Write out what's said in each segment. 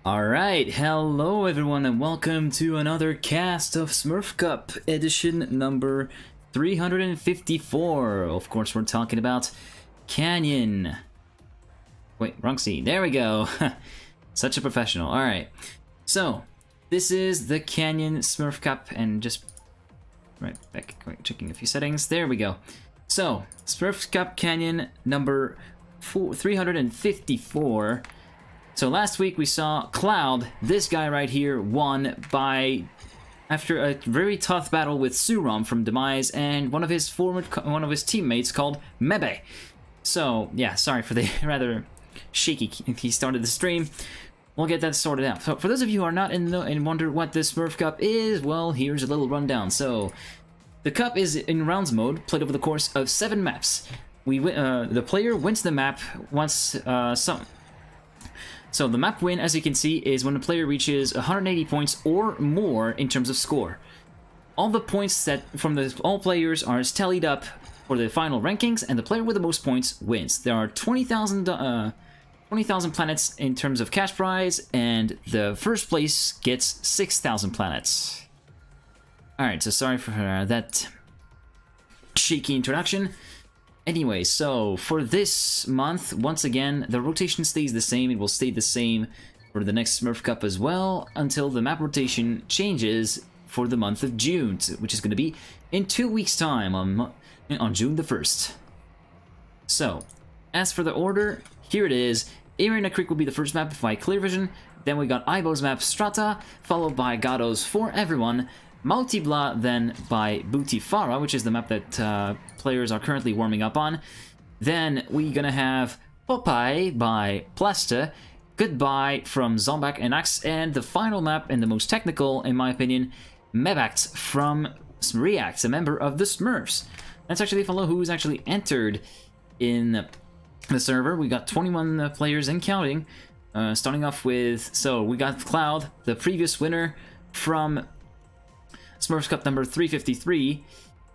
Alright, hello everyone and welcome to another cast of SmurfCup edition number 354. Of course we're talking about Canyon. Wait, wrong scene. There we go. Such a professional. Alright, so this is the Canyon SmurfCup and just right back, checking a few settings. There we go. So, SmurfCup Canyon number 354. So last week we saw Cloud, this guy right here, won after a very tough battle with Suram from Demise and one of his teammates called Mebe. So yeah, sorry for the rather shaky he started the stream. We'll get that sorted out. So for those of you who are not in the and wonder what this SmurfCup is, well, here's a little rundown. So the cup is in rounds mode, played over the course of 7 maps. The player wins the map once So the map win, as you can see, is when the player reaches 180 points or more in terms of score. All the points that from all players are tallied up for the final rankings, and the player with the most points wins. There are 20,000 planets in terms of cash prize, and the first place gets 6,000 planets. Alright, so sorry for that shaky introduction. Anyway, so for this month, once again, the rotation stays the same. It will stay the same for the next SmurfCup as well until the map rotation changes for the month of June, which is going to be in 2 weeks' time on June the 1st. So, as for the order, here it is. Arena Creek will be the first map by Clear Vision. Then we got Ibo's map Strata, followed by Gado's For Everyone. Multibla then by Bootifara, which is the map that players are currently warming up on. Then we're gonna have Popeye by Plasta, Goodbye from Zombak and Axe, and the final map, and the most technical in my opinion, Mebact from React, a member of the Smurfs. That's actually a fellow who's actually entered in the server. We got 21 players and counting, starting off with, so we got Cloud, the previous winner from SmurfScup number 353.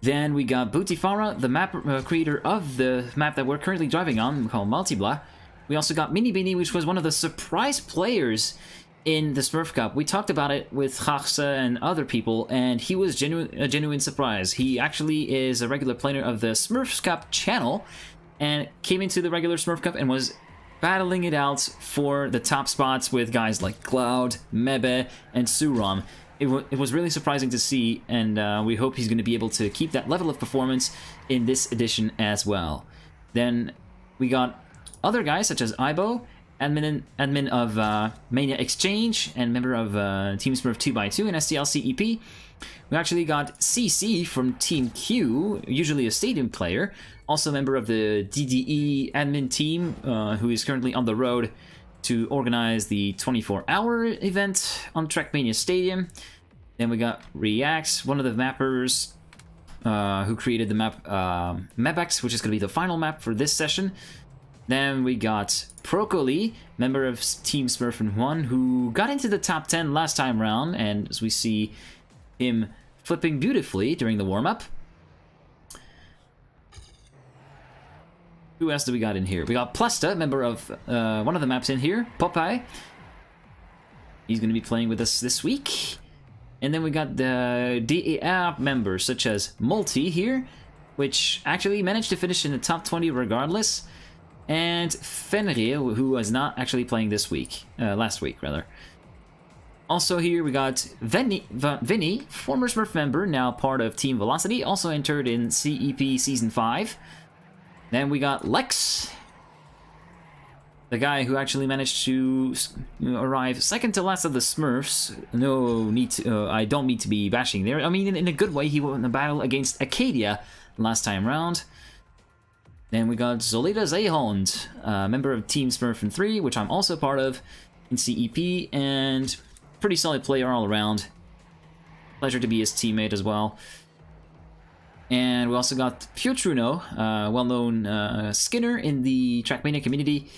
Then we got Bootifara, the map creator of the map that we're currently driving on, called Multibla. We also got Mini Beanie, which was one of the surprise players in the SmurfCup. We talked about it with Chachsa and other people, and he was a genuine surprise. He actually is a regular player of the SmurfScup channel, and came into the regular SmurfCup and was battling it out for the top spots with guys like Cloud, Mebe, and Suram. It was really surprising to see, and we hope he's going to be able to keep that level of performance in this edition as well. Then we got other guys such as Ibo, admin of Mania Exchange, and member of Team Smurf 2x2 and STLC EP. We actually got CC from Team Q, usually a stadium player, also a member of the DDE admin team, who is currently on the road to organize the 24-hour event on Trackmania Stadium. Then we got Reax, one of the mappers who created the map Mebax, which is going to be the final map for this session. Then we got Procoli, member of Team Smurf 1, who got into the top 10 last time round, and as we see him flipping beautifully during the warm-up. Who else do we got in here? We got Plasta, member of one of the maps in here, Popeye. He's going to be playing with us this week. And then we got the DER members, such as Multi here, which actually managed to finish in the top 20 regardless. And Fenrir, who was not actually playing this week, last week rather. Also here we got Vinny, former Smurf member, now part of Team Velocity, also entered in CEP Season 5. Then we got Lex, the guy who actually managed to arrive second to last of the Smurfs. No need to, I don't mean to be bashing there. I mean, in a good way, he won the battle against Acadia last time round. Then we got Zolita Zayhond, member of Team Smurf 3, which I'm also part of in CEP, and pretty solid player all around. Pleasure to be his teammate as well. And we also got Piotruno, well-known Skinner in the Trackmania community,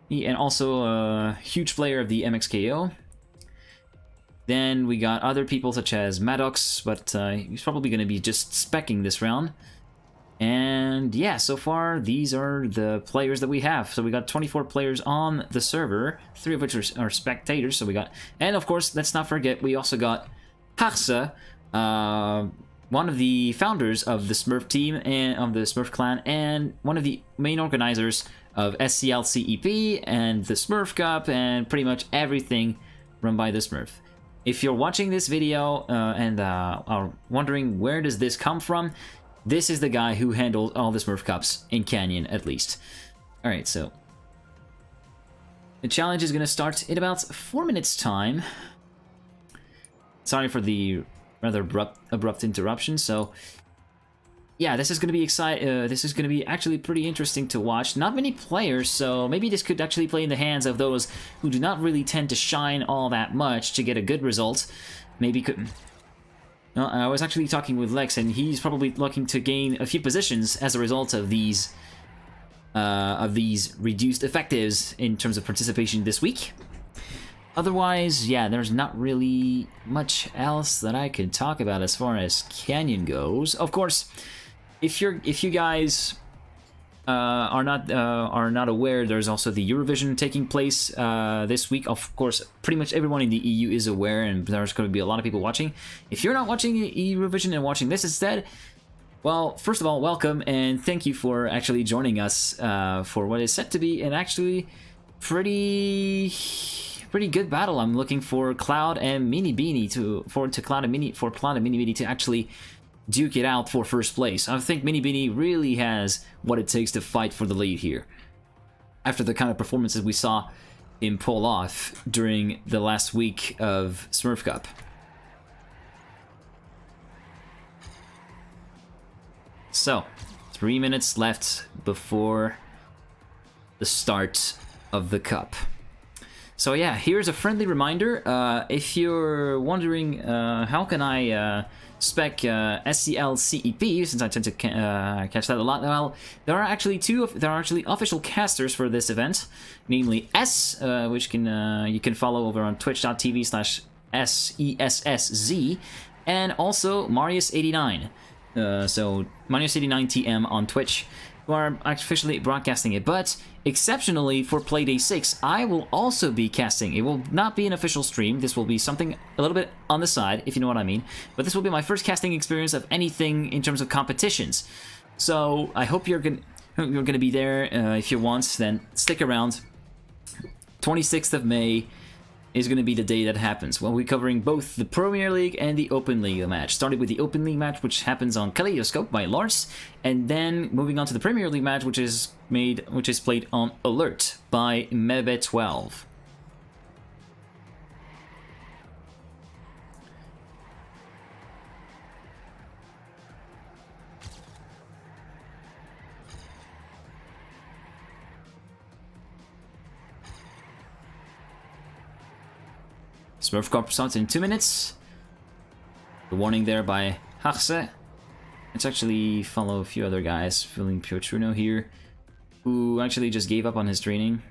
and also a huge player of the MXKO. Then we got other people such as Maddox, but he's probably going to be just speccing this round. And yeah, so far these are the players that we have. So we got 24 players on the server, 3 of which are spectators. So we got, and of course, let's not forget, we also got Harse, one of the founders of the Smurf team and of the Smurf clan, and one of the main organizers of SCLCEP and the SmurfCup and pretty much everything run by the Smurf. If you're watching this video and are wondering where does this come from, this is the guy who handles all the SmurfCups in Canyon, at least. Alright, so the challenge is going to start in about 4 minutes' time. Sorry for the rather abrupt interruption. So yeah, this is going to be exciting. This is going to be actually pretty interesting to watch. Not many players, so maybe this could actually play in the hands of those who do not really tend to shine all that much to get a good result. Maybe could. No, I was actually talking with Lex, and he's probably looking to gain a few positions as a result of these reduced effectives in terms of participation this week. Otherwise, yeah, there's not really much else that I could talk about as far as Canyon goes. Of course, if you guys are not aware, there's also the Eurovision taking place this week. Of course, pretty much everyone in the EU is aware, and there's going to be a lot of people watching. If you're not watching Eurovision and watching this instead, well, first of all, welcome, and thank you for actually joining us for what is set to be an actually pretty good battle. I'm looking for Cloud and Mini Beanie Cloud and Mini Beanie to actually duke it out for first place. I think Mini Beanie really has what it takes to fight for the lead here, after the kind of performances we saw him pull off during the last week of SmurfCup. So, 3 minutes left before the start of the cup. So yeah, here's a friendly reminder. If you're wondering how can I spec SCLCEP, since I tend to catch that a lot, well, there are actually official casters for this event, namely S, which you can follow over on twitch.tv/SESSZ, and also Marius89. So Marius89TM on Twitch, who are officially broadcasting it. But exceptionally for Playday 6, I will also be casting. It will not be an official stream. This will be something a little bit on the side, if you know what I mean. But this will be my first casting experience of anything in terms of competitions. So I hope you're gonna be there. If you want, then stick around. 26th of May is going to be the day that happens. We'll be covering both the Premier League and the Open League match. Starting with the Open League match, which happens on Kaleidoscope by Lars, and then moving on to the Premier League match, which is played on Alert by Mebe12. SmurfCup starts in 2 minutes. The warning there by Harse. Let's actually follow a few other guys, feeling Piotruno here, who actually just gave up on his training.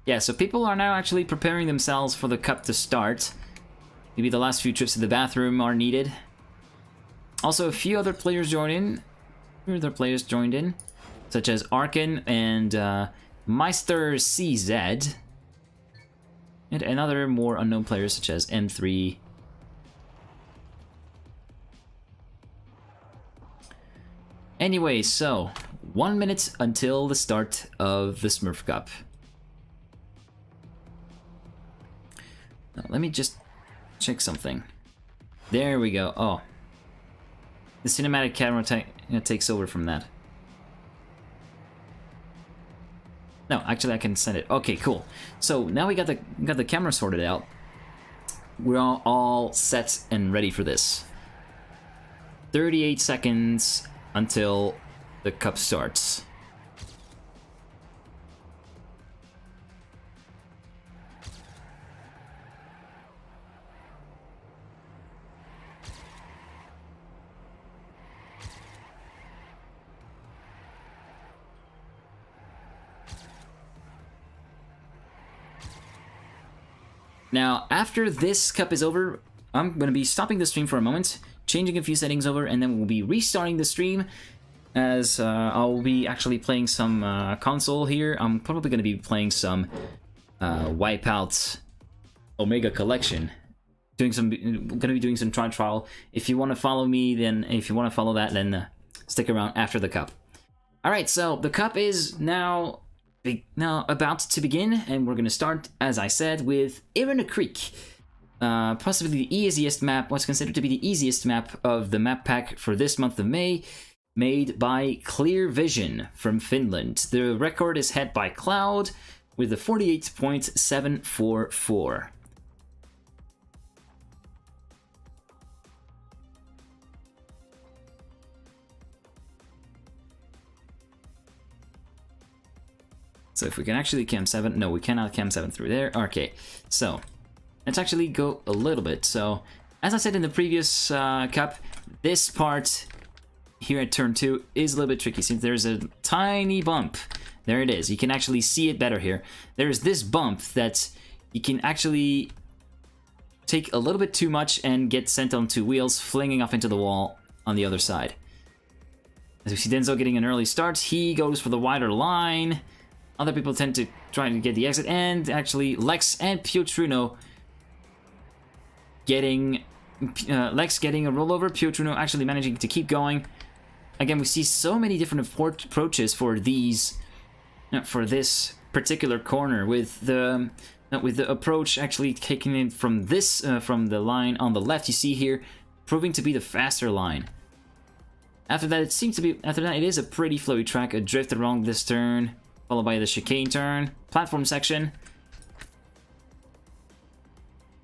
Yeah, so people are now actually preparing themselves for the cup to start. Maybe the last few trips to the bathroom are needed. Also, a few other players joined in. Such as Arkin and Meister CZ. And other more unknown players such as M3. Anyway, so 1 minute until the start of the Smurf Cup. Now, let me just check something. There we go. Oh. The cinematic camera takes over from that. No, actually I can send it. Okay, cool. So now we got the camera sorted out. We're all set and ready for this. 38 seconds until the cup starts. Now, after this cup is over, I'm going to be stopping the stream for a moment, changing a few settings over, and then we'll be restarting the stream as I'll be actually playing some console here. I'm probably going to be playing some Wipeout Omega Collection. Going to be doing some trial. If you want to follow me, then if you want to follow that, then stick around after the cup. All right, so the cup is now about to begin, and we're going to start, as I said, with Irina Creek. Possibly the easiest map, what's considered to be the easiest map of the map pack for this month of May, made by Clear Vision from Finland. The record is held by Cloud with a 48.744. So if we can actually cam 7, no, we cannot cam 7 through there. Okay, so let's actually go a little bit. So as I said in the previous cup, this part here at turn 2 is a little bit tricky since there's a tiny bump. There it is. You can actually see it better here. There's this bump that you can actually take a little bit too much and get sent onto wheels, flinging off into the wall on the other side. As we see Denzo getting an early start, he goes for the wider line. Other people tend to try to get the exit, and actually Lex and Piotrino getting Lex getting a rollover, Piotrino actually managing to keep going. Again, we see so many different approaches for these, for this particular corner, with the approach actually taking in from this from the line on the left. You see here, proving to be the faster line. After that, it is a pretty flowy track. A drift along this turn, followed by the chicane turn, platform section,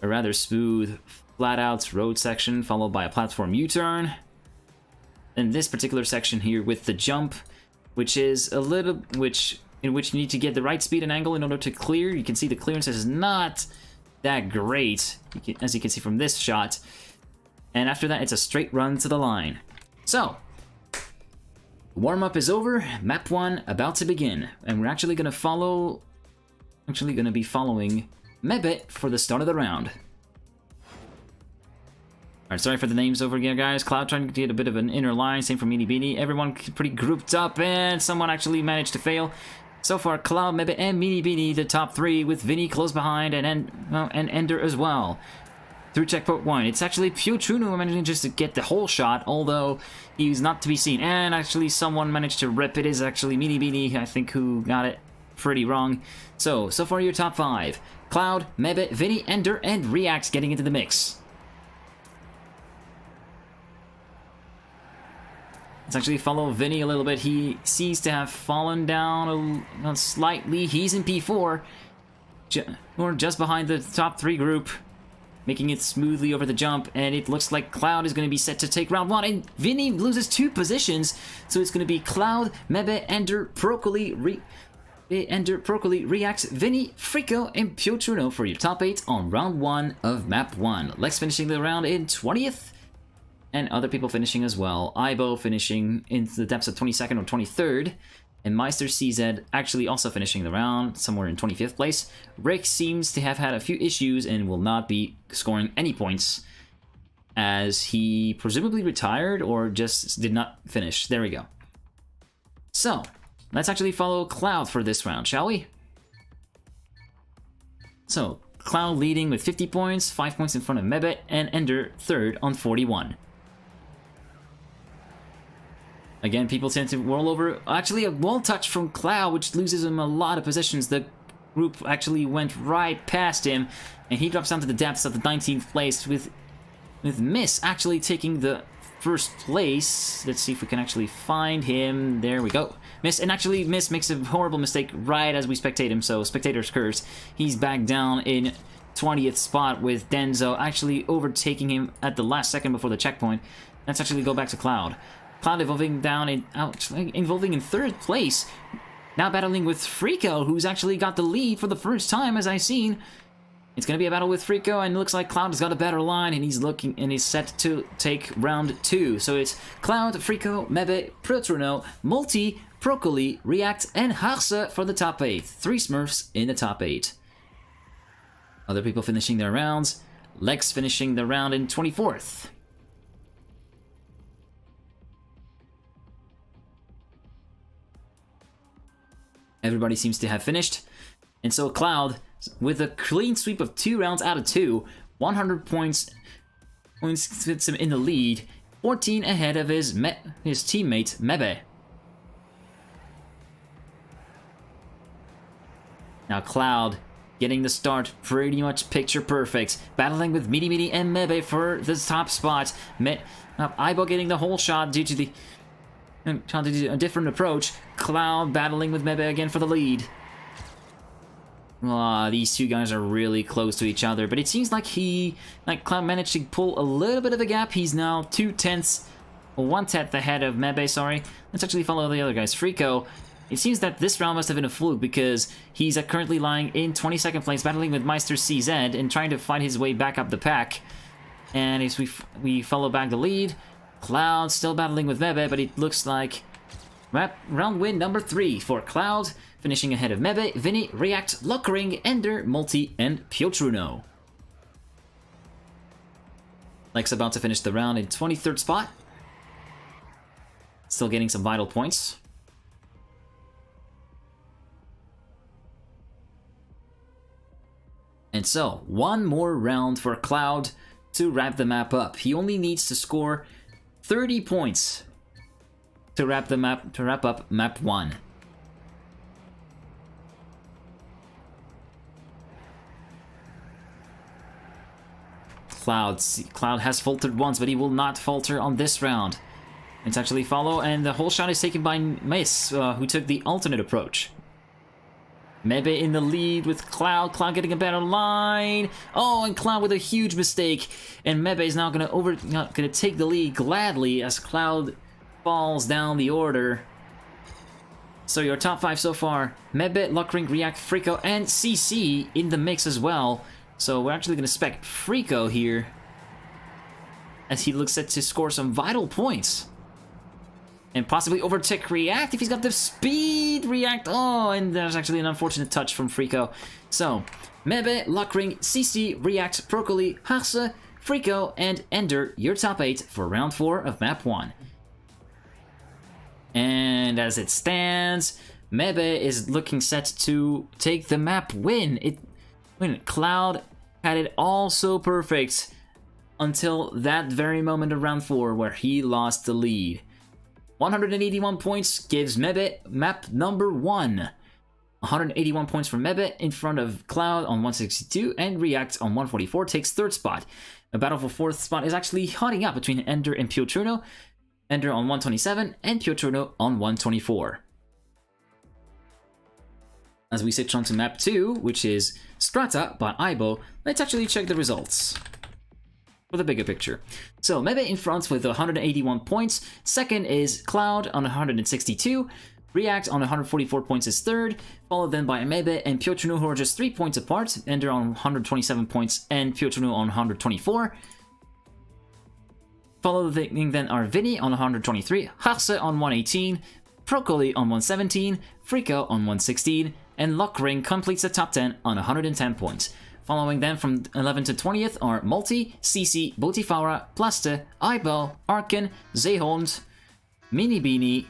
a rather smooth flat-out road section, followed by a platform U-turn. And this particular section here with the jump, which is a little, in which you need to get the right speed and angle in order to clear. You can see the clearance is not that great, as you can see from this shot. And after that, it's a straight run to the line. So, warm-up is over, map 1 about to begin, and we're actually going to be following Mebet for the start of the round. Alright, sorry for the names over again, guys. Cloud trying to get a bit of an inner line, same for Meanie Beanie. Everyone pretty grouped up, and someone actually managed to fail. So far, Cloud, Mebet, and Meanie Beanie, the top 3, with Vinny close behind, and Ender as well. Through checkpoint 1, it's actually Piotrino managing just to get the whole shot, although he's not to be seen. And actually, someone managed to rip. It is actually Meanie Beanie, I think, who got it pretty wrong. So far your top 5. Cloud, Mebet, Vinny, Ender, and React getting into the mix. Let's actually follow Vinny a little bit. He seems to have fallen down slightly. He's in P4, or just behind the top 3 group, making it smoothly over the jump, and it looks like Cloud is going to be set to take round 1, and Vinny loses 2 positions, so it's going to be Cloud, Mebe, Ender, Procoli, Reacts, Vinny, Frico, and Piotrino for your top 8 on round 1 of map 1. Lex finishing the round in 20th, and other people finishing as well. Ibo finishing in the depths of 22nd or 23rd, and Meister CZ actually also finishing the round somewhere in 25th place. Rick seems to have had a few issues and will not be scoring any points, as he presumably retired or just did not finish. There we go. So, let's actually follow Cloud for this round, shall we? So, Cloud leading with 50 points, 5 points in front of Mebet, and Ender third on 41. Again, people tend to roll over. Actually, a wall touch from Cloud, which loses him a lot of positions. The group actually went right past him, and he drops down to the depths of the 19th place with Miss actually taking the first place. Let's see if we can actually find him. There we go. Miss, and actually Miss makes a horrible mistake right as we spectate him, so spectator's curse. He's back down in 20th spot with Denzo actually overtaking him at the last second before the checkpoint. Let's actually go back to Cloud. Cloud evolving in third place, now battling with Frico, who's actually got the lead for the first time, as I've seen. It's going to be a battle with Frico, and it looks like Cloud has got a better line, and he's set to take round 2. So it's Cloud, Frico, Mebe, Piotrino, Multi, Procoli, React, and Harse for the top 8. 3 Smurfs in the top 8. Other people finishing their rounds. Lex finishing the round in 24th. Everybody seems to have finished. And so Cloud, with a clean sweep of 2 rounds out of 2, 100 points puts him in the lead, 14 ahead of his teammate Mebe. Now Cloud getting the start pretty much picture perfect, battling with Midi and Mebe for the top spot. Aibo getting the whole shot due to a different approach. Cloud battling with Mebe again for the lead. These two guys are really close to each other, but it seems like Cloud managed to pull a little bit of a gap. He's now 1/10 ahead of Mebe, sorry. Let's actually follow the other guys. Frico, it seems that this round must have been a fluke because he's currently lying in 22nd place, battling with Meister CZ and trying to find his way back up the pack. And as we follow back the lead, Cloud still battling with Mebe, but it looks like round win number 3 for Cloud, finishing ahead of Mebe, Vinny, React, Lockering, Ender, Multi, and Piotruno. Lex about to finish the round in 23rd spot. Still getting some vital points. And so, one more round for Cloud to wrap the map up. He only needs to score 30 points to wrap up map 1. Cloud has faltered once, but he will not falter on this round. Let's actually follow, and the whole shot is taken by Miss, who took the alternate approach. Mebe in the lead with Cloud. Cloud getting a better line. Oh, and Cloud with a huge mistake. And Mebe is now gonna take the lead gladly as Cloud falls down the order. So your top 5 so far: Mebe, Lockring, React, Frico, and CC in the mix as well. So we're actually gonna spec Frico here as he looks set to score some vital points. And possibly overtake React if he's got the speed. React, oh, and there's actually an unfortunate touch from Frico. So, Mebe, Lockring, CC, React, Procoli, Hasse, Frico, and Ender, your top 8 for round 4 of map 1. And as it stands, Mebe is looking set to take the map win. Cloud had it all so perfect until that very moment of round 4 where he lost the lead. 181 points gives Mebe map number 1. 181 points for Mebe in front of Cloud on 162, and React on 144 takes 3rd spot. A battle for 4th spot is actually hotting up between Ender and Piotruno. Ender on 127 and Piotruno on 124. As we switch on to map 2, which is Strata by Aibo, let's actually check the results for the bigger picture. So Mebe in front with 181 points. Second is Cloud on 162. React on 144 points is 3rd, followed then by Mebe and Piotruno, who are just 3 points apart. Ender on 127 points and Piotruno on 124. Following then are Vinny on 123, Hasse on 118, Procoli on 117, Frico on 116, and Lockring completes the top 10 on 110 points. Following them from 11th to 20th are Multi, CC, Botifaura, Plaste, Aibo, Arken, Zehond, Minibini,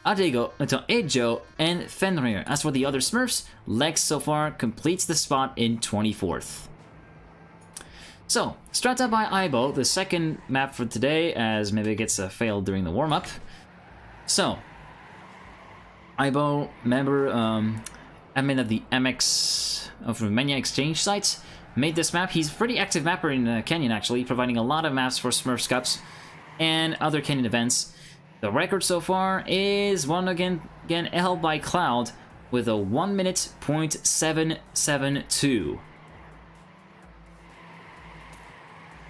Ejo, and Fenrir. As for the other Smurfs, Lex so far completes the spot in 24th. So, Strata by Aibo, the second map for today, as maybe gets failed during the warm-up. So, Aibo, member, admin of the MX of Romania exchange sites, made this map. He's a pretty active mapper in Canyon, actually, providing a lot of maps for SmurfsCups and other Canyon events. The record so far is one again held by Cloud with a 1 minute .772.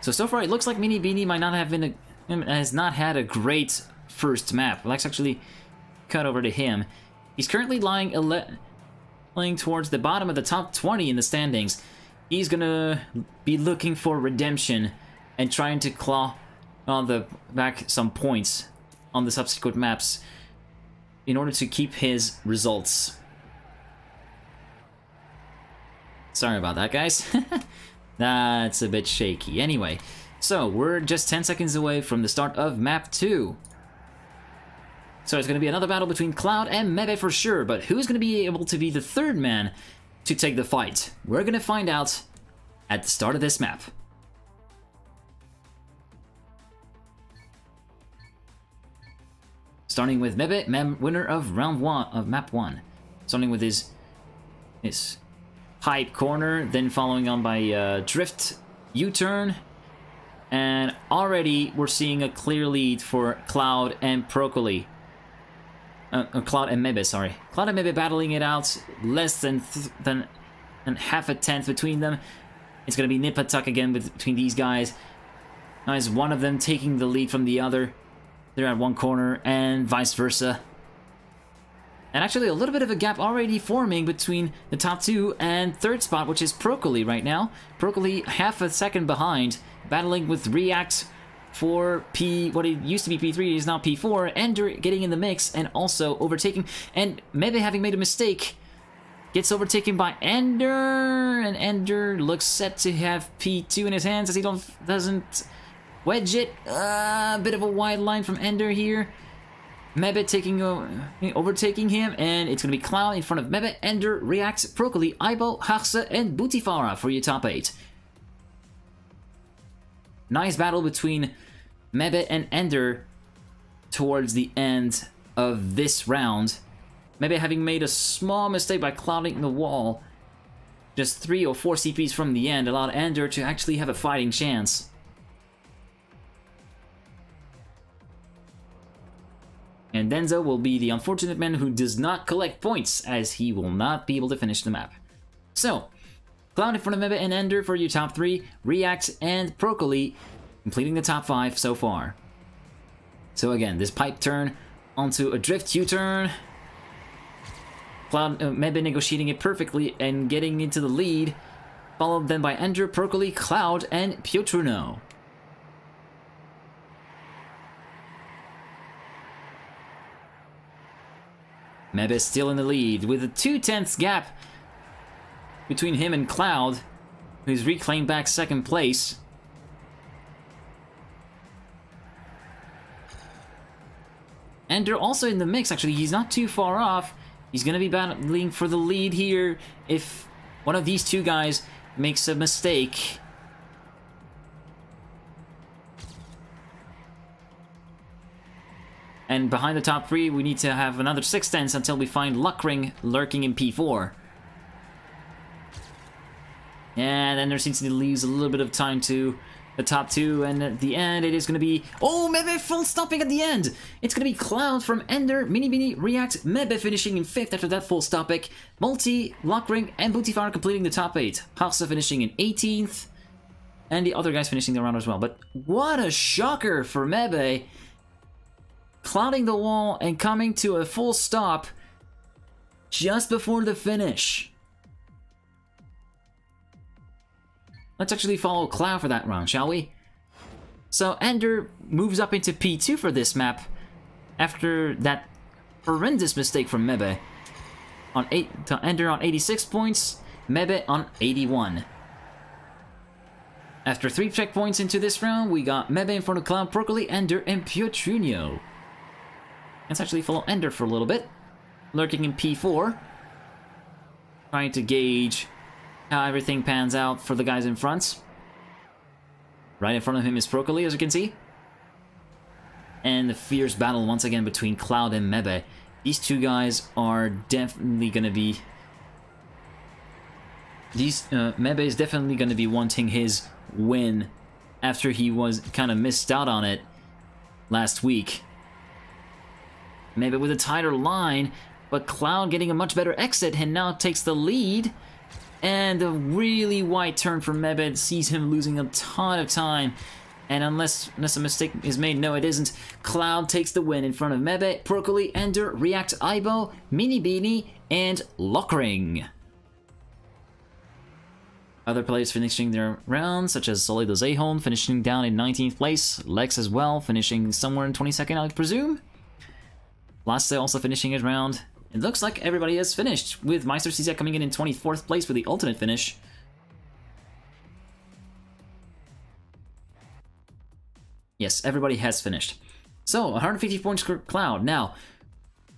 So far it looks like Mini Beanie might not have been has not had a great first map. Let's actually cut over to him. He's currently lying towards the bottom of the top 20 in the standings. He's gonna be looking for redemption and trying to claw on back some points on the subsequent maps in order to keep his results. Sorry about that, guys. That's a bit shaky. Anyway, so we're just 10 seconds away from the start of map 2. So it's going to be another battle between Cloud and Mebe for sure, but who's going to be able to be the third man to take the fight? We're going to find out at the start of this map. Starting with Mebe, winner of round 1 of map 1. Starting with his pipe corner, then following on by drift U-turn. And already we're seeing a clear lead for Cloud and Procoli. Cloud and Mebe, sorry. Cloud and Mebe battling it out, less than half a tenth between them. It's going to be nip and tuck again between these guys. Now is one of them taking the lead from the other. They're at one corner, and vice versa. And actually a little bit of a gap already forming between the top 2 and third spot, which is Procoli right now. Procoli half a second behind, battling with React for what it used to be P3 is now P4. Ender getting in the mix and also overtaking. And Mebe, having made a mistake, gets overtaken by Ender. And Ender looks set to have P2 in his hands as he doesn't wedge it. A bit of a wide line from Ender here. Mebe overtaking him, and it's going to be Cloud in front of Mebe, Ender, React, Procoli, Aibo, Haxe, and Bootifara for your top 8. Nice battle between Mebe and Ender towards the end of this round. Mebe having made a small mistake by clouding the wall, just 3 or 4 CPs from the end, allowed Ender to actually have a fighting chance. And Denzo will be the unfortunate man who does not collect points, as he will not be able to finish the map. So, Cloud in front of Mebe and Ender for your top 3, React and Procoli completing the top 5 so far. So again, this pipe turn onto a drift U-turn. Cloud, Mebe negotiating it perfectly and getting into the lead, followed then by Ender, Procoli, Cloud, and Piotrino. Mebe still in the lead with a 2/10 gap between him and Cloud, who's reclaimed back second place. Ender also in the mix, actually. He's not too far off. He's going to be battling for the lead here if one of these two guys makes a mistake. And behind the top 3, we need to have another 6/10 until we find Luckring lurking in P4. And then there seems to leave a little bit of time to the top 2, and at the end it is going to be... Oh, Mebe full stopping at the end! It's going to be Cloud from Ender, Mini, React, Mebe finishing in 5th after that full stopping, Multi, Luckring, and Bootifara completing the top 8. Hasse finishing in 18th, and the other guys finishing the round as well. But what a shocker for Mebe! Clouding the wall and coming to a full stop just before the finish. Let's actually follow Cloud for that round, shall we? So Ender moves up into P2 for this map after that horrendous mistake from Mebe. Ender on 86 points, Mebe on 81. After 3 checkpoints into this round, we got Mebe in front of Cloud, Procoli, Ender, and Piotrino. Let's actually follow Ender for a little bit, lurking in P4, trying to gauge how everything pans out for the guys in front. Right in front of him is Procoli, as you can see. And the fierce battle once again between Cloud and Mebe. These two guys are definitely going to be... Mebe is definitely going to be wanting his win after he was kind of missed out on it last week. Mebe with a tighter line, but Cloud getting a much better exit and now takes the lead. And a really wide turn for Mebe sees him losing a ton of time. And unless a mistake is made, no it isn't, Cloud takes the win in front of Mebe, Procoli, Ender, React, Aibo, Mini, and Luckring. Other players finishing their rounds, such as Solido Zahon finishing down in 19th place, Lex as well, finishing somewhere in 22nd, I presume. Lasse also finishing his round, It looks like everybody has finished, with Meister CZ coming in 24th place with the alternate finish. Yes, everybody has finished. So, 150 points for Cloud. Now,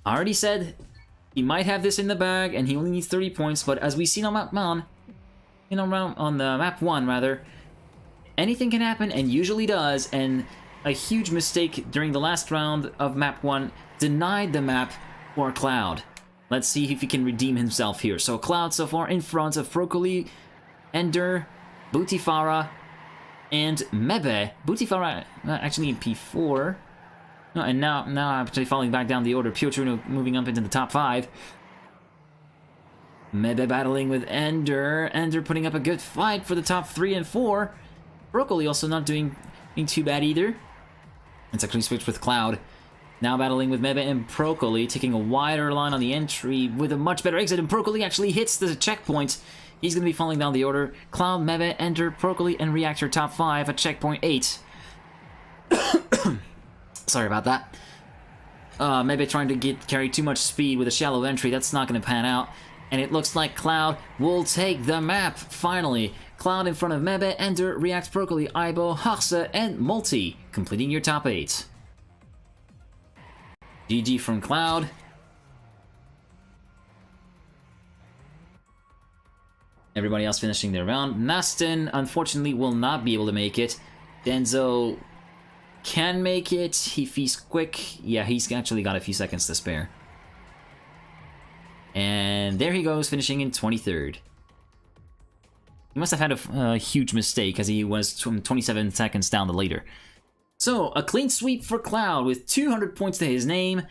I already said he might have this in the bag, and he only needs 30 points, but as we've seen on map 1, on the map 1 rather, anything can happen, and usually does, and a huge mistake during the last round of map 1 denied the map for Cloud. Let's see if he can redeem himself here. So Cloud so far in front of Broccoli, Ender, Bootifara, and Mebe. Bootifara actually in P4. No, and now actually falling back down the order. Piotrino moving up into the top 5. Mebe battling with Ender. Ender putting up a good fight for the top 3 and 4. Broccoli also not doing too bad either. It's actually switched with Cloud. Now battling with Mebe and Broccoli, taking a wider line on the entry with a much better exit, and Broccoli actually hits the checkpoint. He's going to be falling down the order. Cloud, Mebe, Ender, Broccoli, and Reactor top 5 at checkpoint 8. Sorry about that. Mebe trying to carry too much speed with a shallow entry. That's not going to pan out. And it looks like Cloud will take the map, finally. Cloud in front of Mebe, Ender, React, Broccoli, Aibo, Haxe, and Multi, completing your top 8. GG from Cloud. Everybody else finishing their round. Nastin, unfortunately, will not be able to make it. Denzo can make it if he's quick. Yeah, he's actually got a few seconds to spare. And there he goes, finishing in 23rd. He must have had a huge mistake, as he was 27 seconds down the leader. So, a clean sweep for Cloud with 200 points to his name,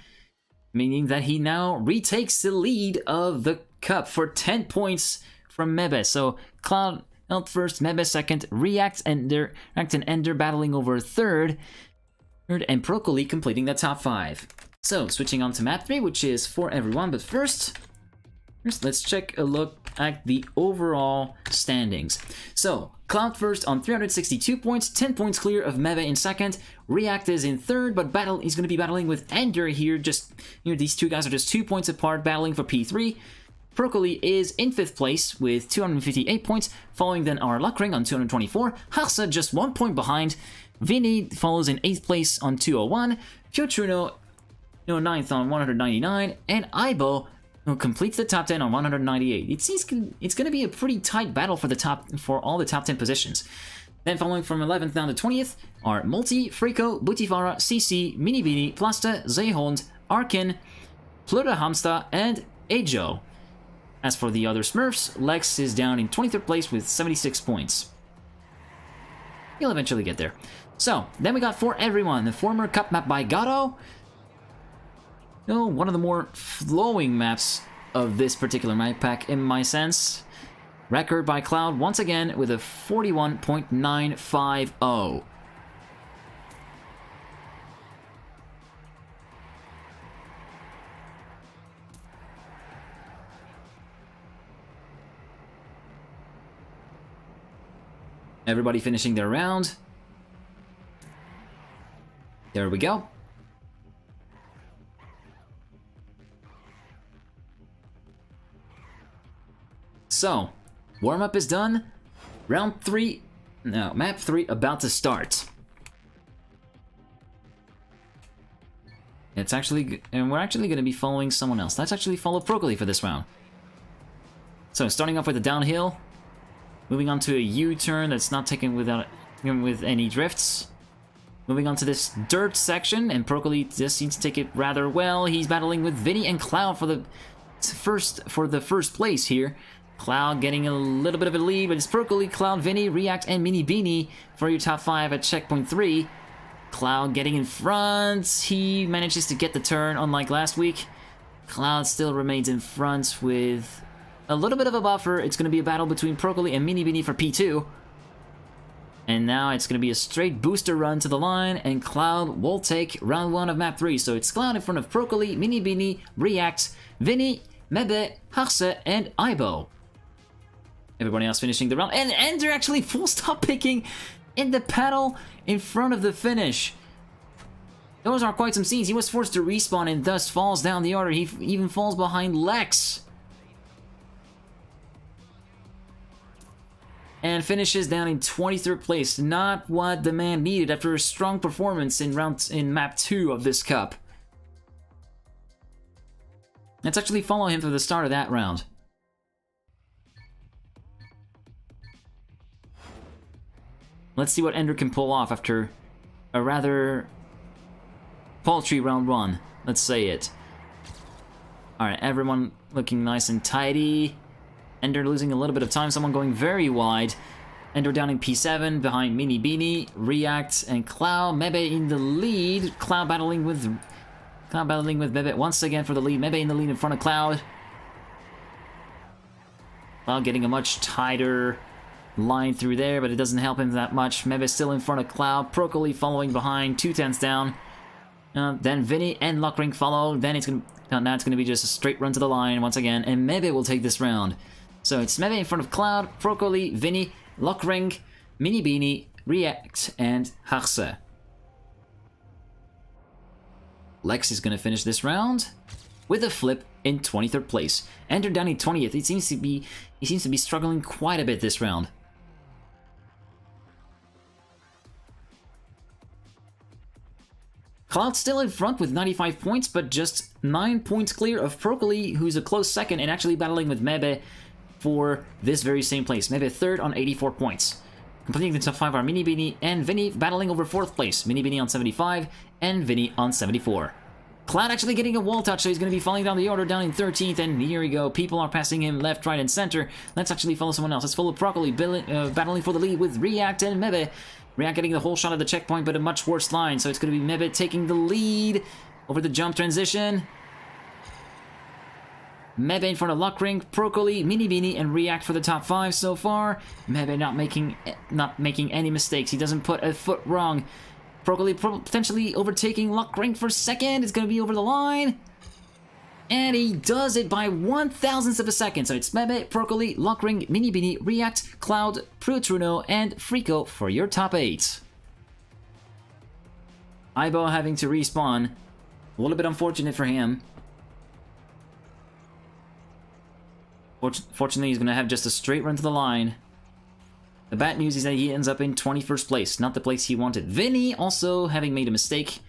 meaning that he now retakes the lead of the cup for 10 points from Mebe. So, Cloud out first, Mebe second, React and Ender battling over third, and Broccoli completing the top 5. So, switching on to map 3, which is for everyone, but first let's check a look at the overall standings. So, Cloud first on 362 points, 10 points clear of Mebe in second. React is in third, but he's going to be battling with Ender here. These two guys are just 2 points apart, battling for P3. Broccoli is in 5th place with 258 points, following then our Luckring on 224. Haxe just 1 point behind. Vinny follows in 8th place on 201. Piotrino, 9th on 199. And Aibo completes the top 10 on 198. It seems it's going to be a pretty tight battle for all the top 10 positions. Then following from 11th down to 20th are Multi, Frico, Bootifara, CC, Minibini, Plasta, Zehond, Arkin, Pluta Hamsta, and Ajo. As for the other Smurfs, Lex is down in 23rd place with 76 points. He'll eventually get there. So, then we got For Everyone, the former cup map by Gato. One of the more flowing maps of this particular map pack, in my sense. Record by Cloud once again with a 41.950. Everybody finishing their round. There we go. So, warm-up is done. Map 3 about to start. We're actually going to be following someone else. Let's actually follow Broccoli for this round. So, starting off with the downhill, moving on to a U-turn that's not taken with any drifts. Moving on to this dirt section, and Broccoli just seems to take it rather well. He's battling with Vinny and Cloud for the first place here. Cloud getting a little bit of a lead, but it's Broccoli, Cloud, Vinny, React, and Mini Beanie for your top 5 at checkpoint 3. Cloud getting in front. He manages to get the turn, unlike last week. Cloud still remains in front with a little bit of a buffer. It's going to be a battle between Broccoli and Mini Beanie for P2. And now it's going to be a straight booster run to the line, and Cloud will take round 1 of map 3. So it's Cloud in front of Broccoli, Mini Beanie, React, Vinny, Mebe, Haxe, and Aibo. Everybody else finishing the round, and Ender actually full stop picking in the paddle in front of the finish. Those are quite some scenes. He was forced to respawn and thus falls down the order. He even falls behind Lex. And finishes down in 23rd place. Not what the man needed after a strong performance in map 2 of this cup. Let's actually follow him for the start of that round. Let's see what Ender can pull off after a rather paltry round 1. Let's say it. Alright, everyone looking nice and tidy. Ender losing a little bit of time, someone going very wide. Ender down in P7 behind Mini Beanie, React, and Cloud. Mebe in the lead. Cloud battling with Mebe once again for the lead. Mebe in the lead in front of Cloud. Cloud getting a much tighter line through there, but it doesn't help him that much. Mebe still in front of Cloud. Procoli following behind, 2/10 down. Then Vinny and Lockring follow. Then now it's gonna be just a straight run to the line once again, and Mebe will take this round. So it's Mebe in front of Cloud, Procoli, Vinny, Lockring, Mini Beanie, React, and Harse. Lex is gonna finish this round with a flip in 23rd place. Ender down in 20th. He seems to be struggling quite a bit this round. Cloud still in front with 95 points, but just 9 points clear of Procoli, who's a close second and actually battling with Mebe for this very same place. Mebe third on 84 points. Completing the top 5 are Mini Beanie and Vinny battling over 4th place. Mini Beanie on 75 and Vinny on 74. Cloud actually getting a wall touch, so he's going to be falling down the order down in 13th, and here we go. People are passing him left, right, and center. Let's actually follow someone else. Let's follow Procoli battling for the lead with React and Mebe. React getting the whole shot at the checkpoint, but a much worse line, so it's going to be Mebe taking the lead over the jump transition. Mebe in front of Lockring, Procoli, Mini Beanie, and React for the top 5 so far. Mebe not making any mistakes. He doesn't put a foot wrong. Procoli potentially overtaking Lockring for second. It's going to be over the line. And he does it by 1/1000th of a second. So it's Mebe, Procoli, Lockring, Mini Beanie, React, Cloud, Prutruno, and Frico for your top 8. Ibo having to respawn. A little bit unfortunate for him. Fortunately, he's going to have just a straight run to the line. The bad news is that he ends up in 21st place, not the place he wanted. Vinny, also having made a mistake,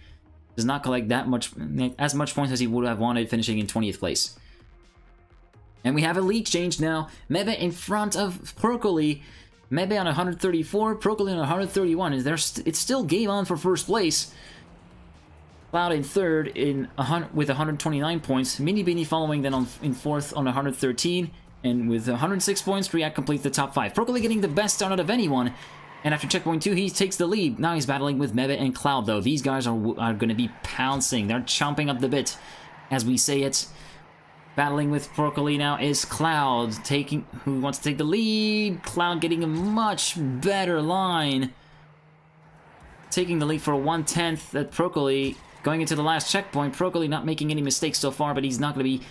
does not collect as much points as he would have wanted, finishing in 20th place. And we have a lead change now. Mebe in front of Procoli. Mebe on 134, Procoli on 131. It's still game on for first place. Cloud in third with 129 points. Mini Beanie following then in fourth on 113. And with 106 points, React completes the top 5. Procoli getting the best start out of anyone. And after checkpoint 2, he takes the lead. Now he's battling with Mebe and Cloud, though. These guys are going to be pouncing. They're chomping up the bit, as we say it. Battling with Procoli now is Cloud, who wants to take the lead. Cloud getting a much better line. Taking the lead for 1/10 at Procoli. Going into the last checkpoint, Procoli not making any mistakes so far, but he's not going to be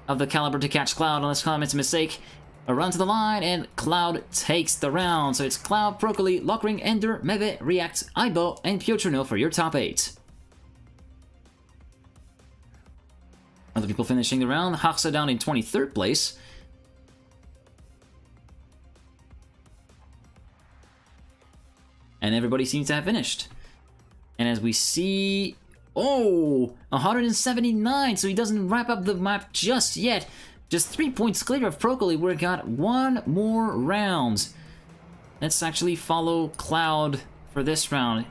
of the caliber to catch Cloud unless Cloud makes a mistake. A run to the line, and Cloud takes the round. So it's Cloud, Procoli, Lockring, Ender, Mebe, React, Ibo, and Piotrino for your top 8. Other people finishing the round. Harse down in 23rd place. And everybody seems to have finished. And as we see... Oh! 179! So he doesn't wrap up the map just yet. Just 3 points clear of Procoli. We've got one more round. Let's actually follow Cloud for this round.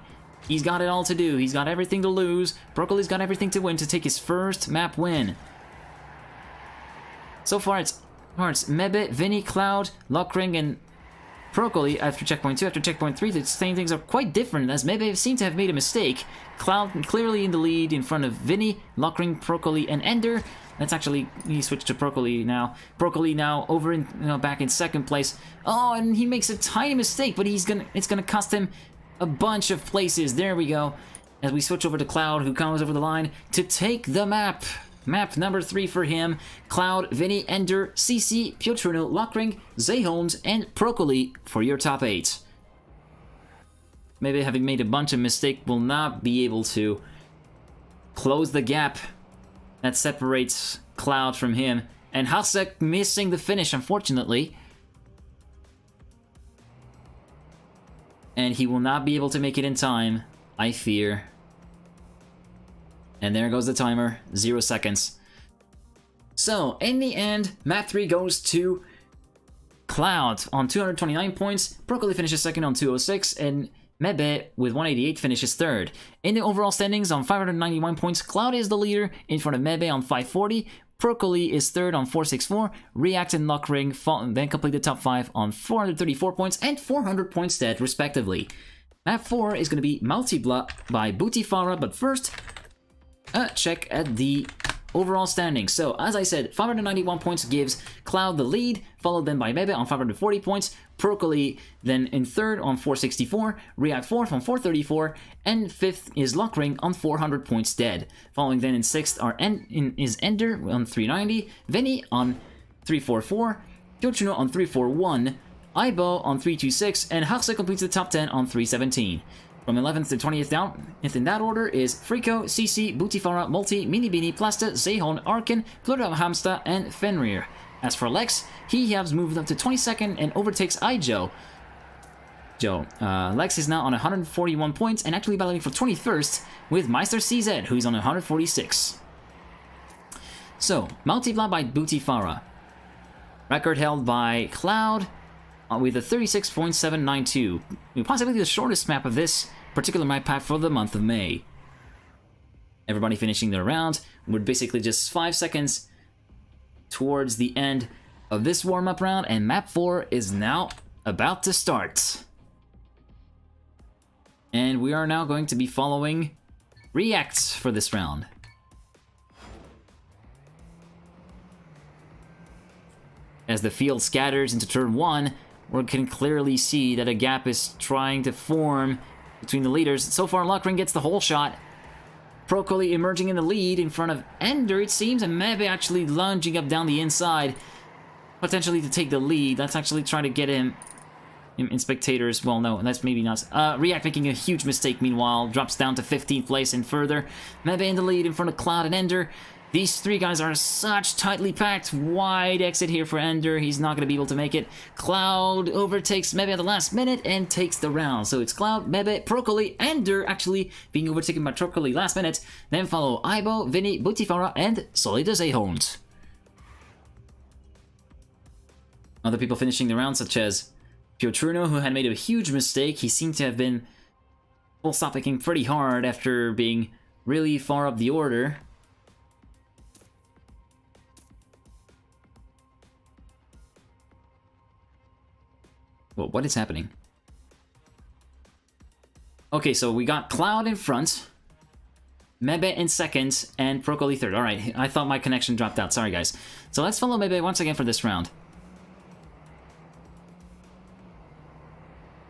He's got it all to do. He's got everything to lose. Procoli's got everything to win to take his first map win. So far it's Mebe, Vinny, Cloud, Lockring, and Procoli after checkpoint 2. After checkpoint 3, the same things are quite different, as Mebe seems to have made a mistake. Cloud clearly in the lead in front of Vinny, Lockring, Procoli, and Ender. Let's actually switch to Procoli now. Procoli now over in back in second place. Oh, and he makes a tiny mistake, but it's gonna cost him a bunch of places. There we go. As we switch over to Cloud, who comes over the line to take the map. Map number 3 for him. Cloud, Vinny, Ender, CC, Piotrino, Lockring, Zayholmes, and Procoli for your top 8. Maybe having made a bunch of mistakes will not be able to close the gap that separates Cloud from him. And Hasek missing the finish, unfortunately. And he will not be able to make it in time, I fear. And there goes the timer, 0 seconds. So, in the end, map 3 goes to Cloud on 229 points, Broccoli finishes second on 206, and Mebe with 188 finishes third. In the overall standings on 591 points, Cloud is the leader in front of Mebe on 540, Broccoli is third on 464, React and Lockring then complete the top 5 on 434 points and 400 points dead, respectively. Map 4 is going to be Multibla by Bootifara, but first, a check at the overall standings. So, as I said, 591 points gives Cloud the lead, followed then by Mebe on 540 points, Broccoli then in third on 464, React fourth on 434, and fifth is Lockring on 400 points dead. Following then in sixth is Ender on 390, Vinny on 344, Kyochuno on 341, Aibo on 326, and Haxe completes the top 10 on 317. From 11th to 20th down, in that order is Frico, CC, Bootifara, Multi, Minibini, Plasta, Zehon, Arkin, Plura Hamsta, and Fenrir. As for Lex, he has moved up to 22nd and overtakes Ijo. Lex is now on 141 points and actually battling for 21st with Meister CZ, who's on 146. So, Multipla by Bootifara. Record held by Cloud with a 36.792. Possibly the shortest map of this particular map pack for the month of May. Everybody finishing their round. We're basically just 5 seconds towards the end of this warm-up round, and map 4 is now about to start. And we are now going to be following reacts for this round. As the field scatters into turn 1, we can clearly see that a gap is trying to form between the leaders. So far, Lockring gets the whole shot. Broccoli emerging in the lead in front of Ender, it seems, and Mebe actually lunging up down the inside, potentially to take the lead. Let's actually try to get him in spectators. Well, no, that's maybe not. React making a huge mistake, meanwhile, drops down to 15th place and further. Mebe in the lead in front of Cloud and Ender. These three guys are such tightly packed. Wide exit here for Ender. He's not going to be able to make it. Cloud overtakes Mebe at the last minute and takes the round. So it's Cloud, Mebe, Broccoli, Ender actually being overtaken by Broccoli last minute. Then follow Aibo, Vinny, Bootifara, and Solida Zehond. Other people finishing the round, such as Piotrino, who had made a huge mistake. He seemed to have been full stop picking pretty hard after being really far up the order. Well, what is happening? Okay, so we got Cloud in front, Mebe in second, and Broccoli third. Alright, I thought my connection dropped out. Sorry, guys. So let's follow Mebe once again for this round.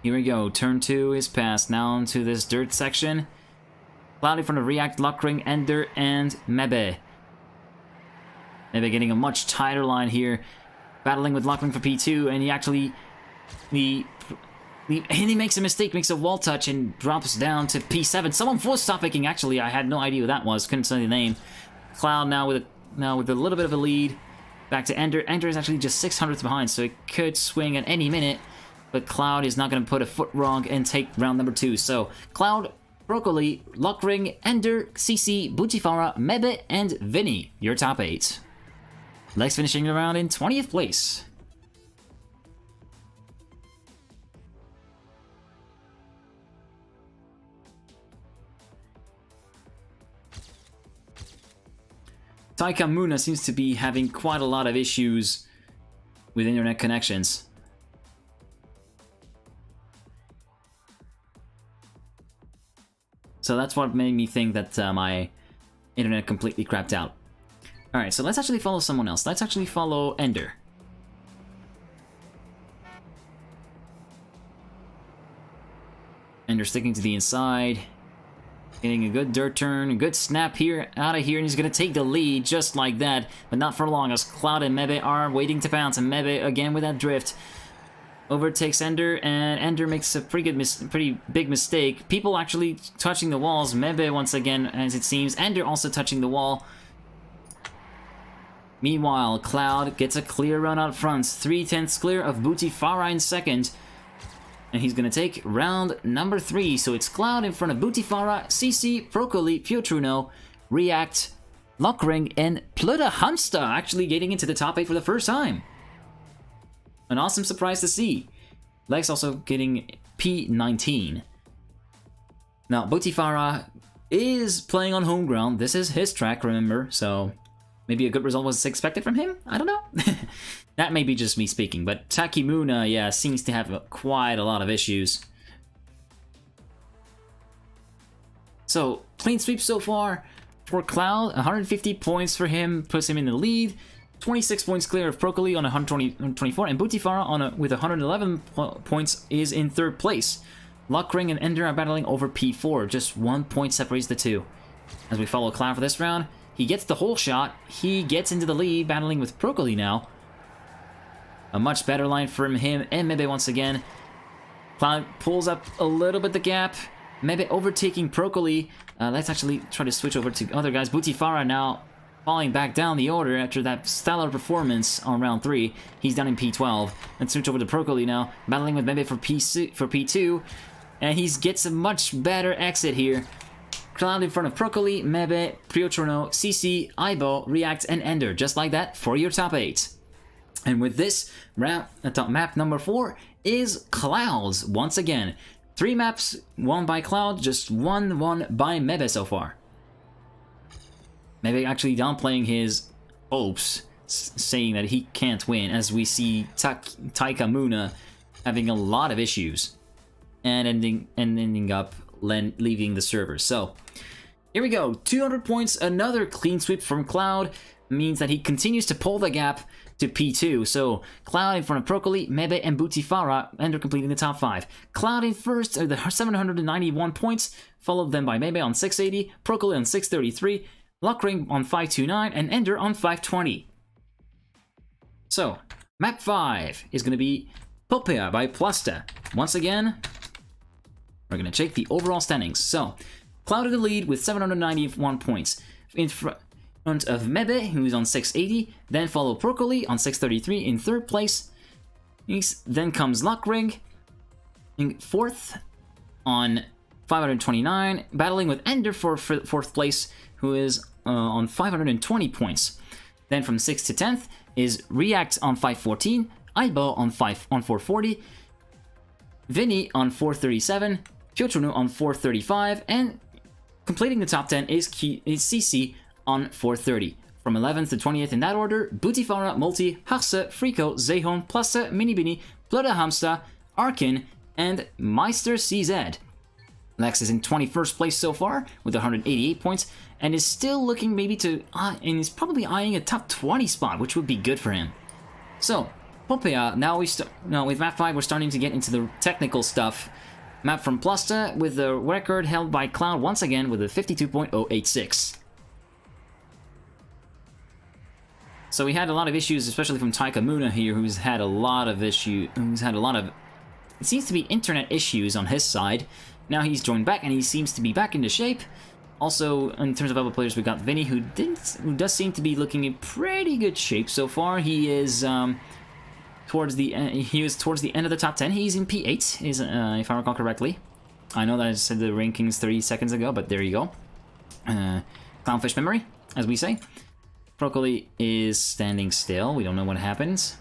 Here we go. Turn 2 is passed. Now onto this dirt section. Cloud in front of React, Lockring, Ender, and Mebe. Mebe getting a much tighter line here. Battling with Lockring for P2, and he actually... He makes a mistake, makes a wall touch, and drops down to P7. Someone full stop picking, actually. I had no idea who that was. Couldn't say the name. Cloud now with a little bit of a lead. Back to Ender. Ender is actually just 600ths behind, so it could swing at any minute. But Cloud is not going to put a foot wrong and take round number 2. So, Cloud, Broccoli, Lockring, Ender, CC, Bootifara, Mebe, and Vinny, your top 8. Lex finishing the round in 20th place. Taika Muna seems to be having quite a lot of issues with internet connections. So that's what made me think that my internet completely crapped out. Alright, so let's actually follow someone else. Let's actually follow Ender. Ender sticking to the inside. Getting a good dirt turn, a good snap here, out of here, and he's going to take the lead just like that, but not for long as Cloud and Mebe are waiting to pounce, and Mebe again with that drift. overtakes Ender, and Ender makes a pretty big mistake. People actually touching the walls. Mebe once again, as it seems. Ender also touching the wall. Meanwhile, Cloud gets a clear run out front. 3/10 clear of Bootifara in second. And he's going to take round number 3. So it's Cloud in front of Bootifara, CC, Procoli, Piotruno, React, Lockring, and Pluta Hamsta actually getting into the top 8 for the first time. An awesome surprise to see. Lex also getting P19. Now, Bootifara is playing on home ground. This is his track, remember, so maybe a good result was expected from him? I don't know. That may be just me speaking, but Takimuna, yeah, seems to have quite a lot of issues. So, clean sweep so far for Cloud. 150 points for him, puts him in the lead. 26 points clear of Procoli on 124, and Bootifara with 111 points is in third place. Lockring and Ender are battling over P4. Just 1 point separates the two. As we follow Cloud for this round, he gets the whole shot. He gets into the lead, battling with Procoli now. A much better line from him and Mebe once again. Cloud pulls up a little bit the gap. Mebe overtaking Procoli. Let's actually try to switch over to other guys. Bootifara now falling back down the order after that stellar performance on round 3. He's down in P12. Let's switch over to Procoli now, battling with Mebe for P2. And he gets a much better exit here. Cloud in front of Procoli, Mebe, Piotruno, CC, Aibo, React, and Ender. Just like that for your top 8. And with this, map number 4 is Clouds once again. 3 maps won by Cloud, just one won by Mebe so far. Mebe actually downplaying his hopes, saying that he can't win, as we see Taikamuna having a lot of issues and ending up leaving the server. So here we go, 200 points, another clean sweep from Cloud means that he continues to pull the gap to P2. So Cloud in front of Procoli, Mebe, and Bootifara, and they're completing the top 5. Cloud in first are the 791 points, followed then by Mebe on 680, Procoli on 633, Lockring on 529, and Ender on 520. So map 5 is going to be Popea by Plasta. Once again, we're going to check the overall standings. So Cloud in the lead with 791 points. In front of Mebe, who is on 680, then follow Procoli on 633 in third place. Then comes Lockring in fourth on 529, battling with Ender for fourth place, who is on 520 points. Then from 6th to 10th is React on 514, Aibo on 440, Vinny on 437, Piotruno on 435, and completing the top 10 is CC on 430. From 11th to 20th in that order, Bootifara, Multi, Harse, Frico, Zehon, Plasta, Minibini, Pluta Hamsta, Arkin, and Meister CZ. Lex is in 21st place so far with 188 points and is still looking maybe to, and is probably eyeing a top 20 spot, which would be good for him. So, Popea, now with map 5 we're starting to get into the technical stuff. Map from Plasta with the record held by Cloud once again with a 52.086. So we had a lot of issues, especially from Taikamuna here, who's had a lot of it seems to be internet issues on his side. Now he's joined back and he seems to be back into shape. Also, in terms of other players, we got Vinny, who does seem to be looking in pretty good shape so far. He is towards the end of the top 10. He's in P8, if I recall correctly. I know that I said the rankings 30 seconds ago, but there you go. Clownfish memory, as we say. Procoli is standing still. We don't know what happens.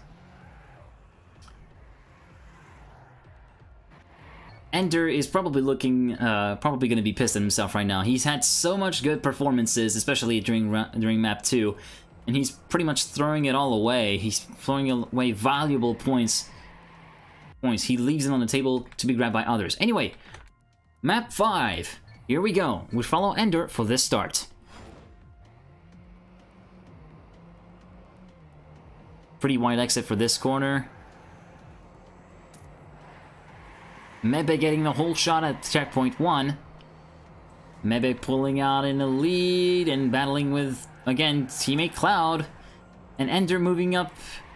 Ender is probably going to be pissed at himself right now. He's had so much good performances, especially during map 2, and he's pretty much throwing it all away. He's throwing away valuable points. He leaves it on the table to be grabbed by others. Anyway, map 5. Here we go. We follow Ender for this start. Pretty wide exit for this corner. Mebe getting the whole shot at checkpoint 1. Mebe pulling out in the lead and battling with, again, teammate Cloud. And Ender moving up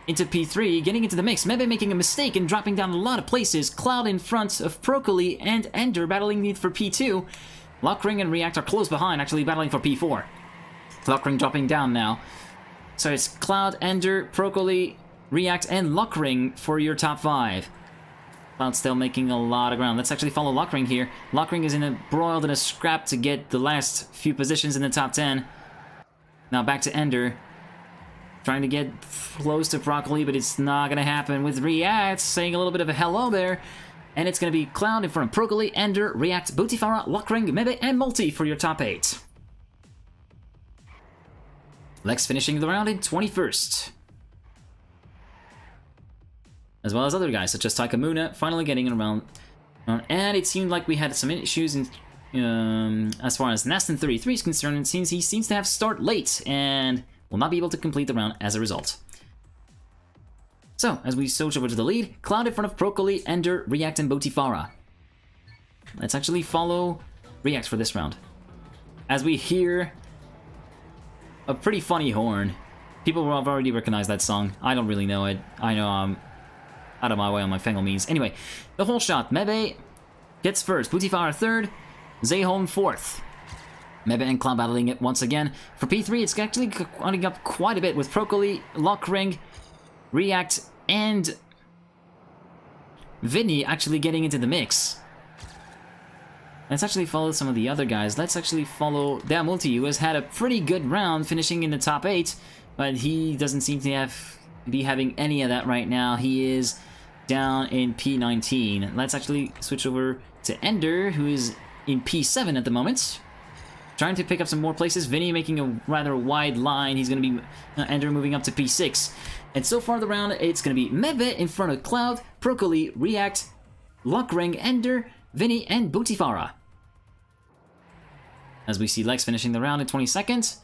into P3, getting into the mix. Mebe making a mistake and dropping down a lot of places. Cloud in front of Procoli and Ender battling need for P2. Lockring and React are close behind, actually battling for P4. Lockring dropping down now. So it's Cloud, Ender, Procoli, React, and Lockring for your top 5. Cloud still making a lot of ground. Let's actually follow Lockring here. Lockring is embroiled in a scrap to get the last few positions in the top 10. Now back to Ender. Trying to get close to Procoli, but it's not going to happen with React saying a little bit of a hello there. And it's going to be Cloud in front of Procoli, Ender, React, Bootifara, Lockring, Mebe, and Multi for your top 8. Lex finishing the round in 21st. As well as other guys, such as Taikamuna, finally getting around. And it seemed like we had some issues in, as far as Nastin 33 is concerned. It seems he seems to have start late and will not be able to complete the round as a result. So, as we switch over to the lead, Cloud in front of Procoli, Ender, React, and Bootifara. Let's actually follow React for this round. As we hear a pretty funny horn. People will have already recognized that song. I don't really know it. I know I'm out of my way on my Fengal means. Anyway, the whole shot. Mebe gets first. Bootifara third. Zayholm fourth. Mebe and Cloud battling it once again. For P3, it's actually running up quite a bit with Procoli, Lockring, React, and Vinny actually getting into the mix. Let's actually follow some of the other guys. Let's actually follow Multi, who has had a pretty good round, finishing in the top 8, but he doesn't seem to be having any of that right now. He is down in P19. Let's actually switch over to Ender, who is in P7 at the moment. Trying to pick up some more places. Vinny making a rather wide line. He's going to be Ender moving up to P6. And so far the round, it's going to be Mebe in front of Cloud, Procoli, React, Lockring, Ender, Vinny, and Bootifara. As we see Lex finishing the round in 22nd.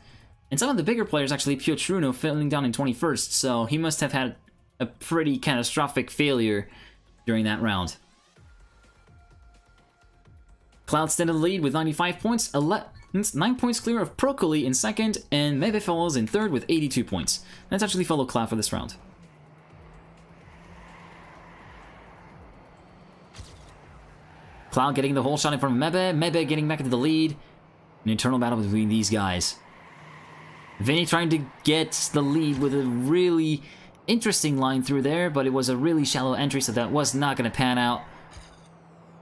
And some of the bigger players, actually, Piotrunno filling down in 21st, so he must have had a pretty catastrophic failure during that round. Cloud still in the lead with 95 points, 9 points clear of Procoli in second, and Mebe follows in third with 82 points. Let's actually follow Cloud for this round. Cloud getting the whole shot in front of Mebe, Mebe getting back into the lead. An internal battle between these guys. Vinny trying to get the lead with a really interesting line through there, but it was a really shallow entry, so that was not going to pan out.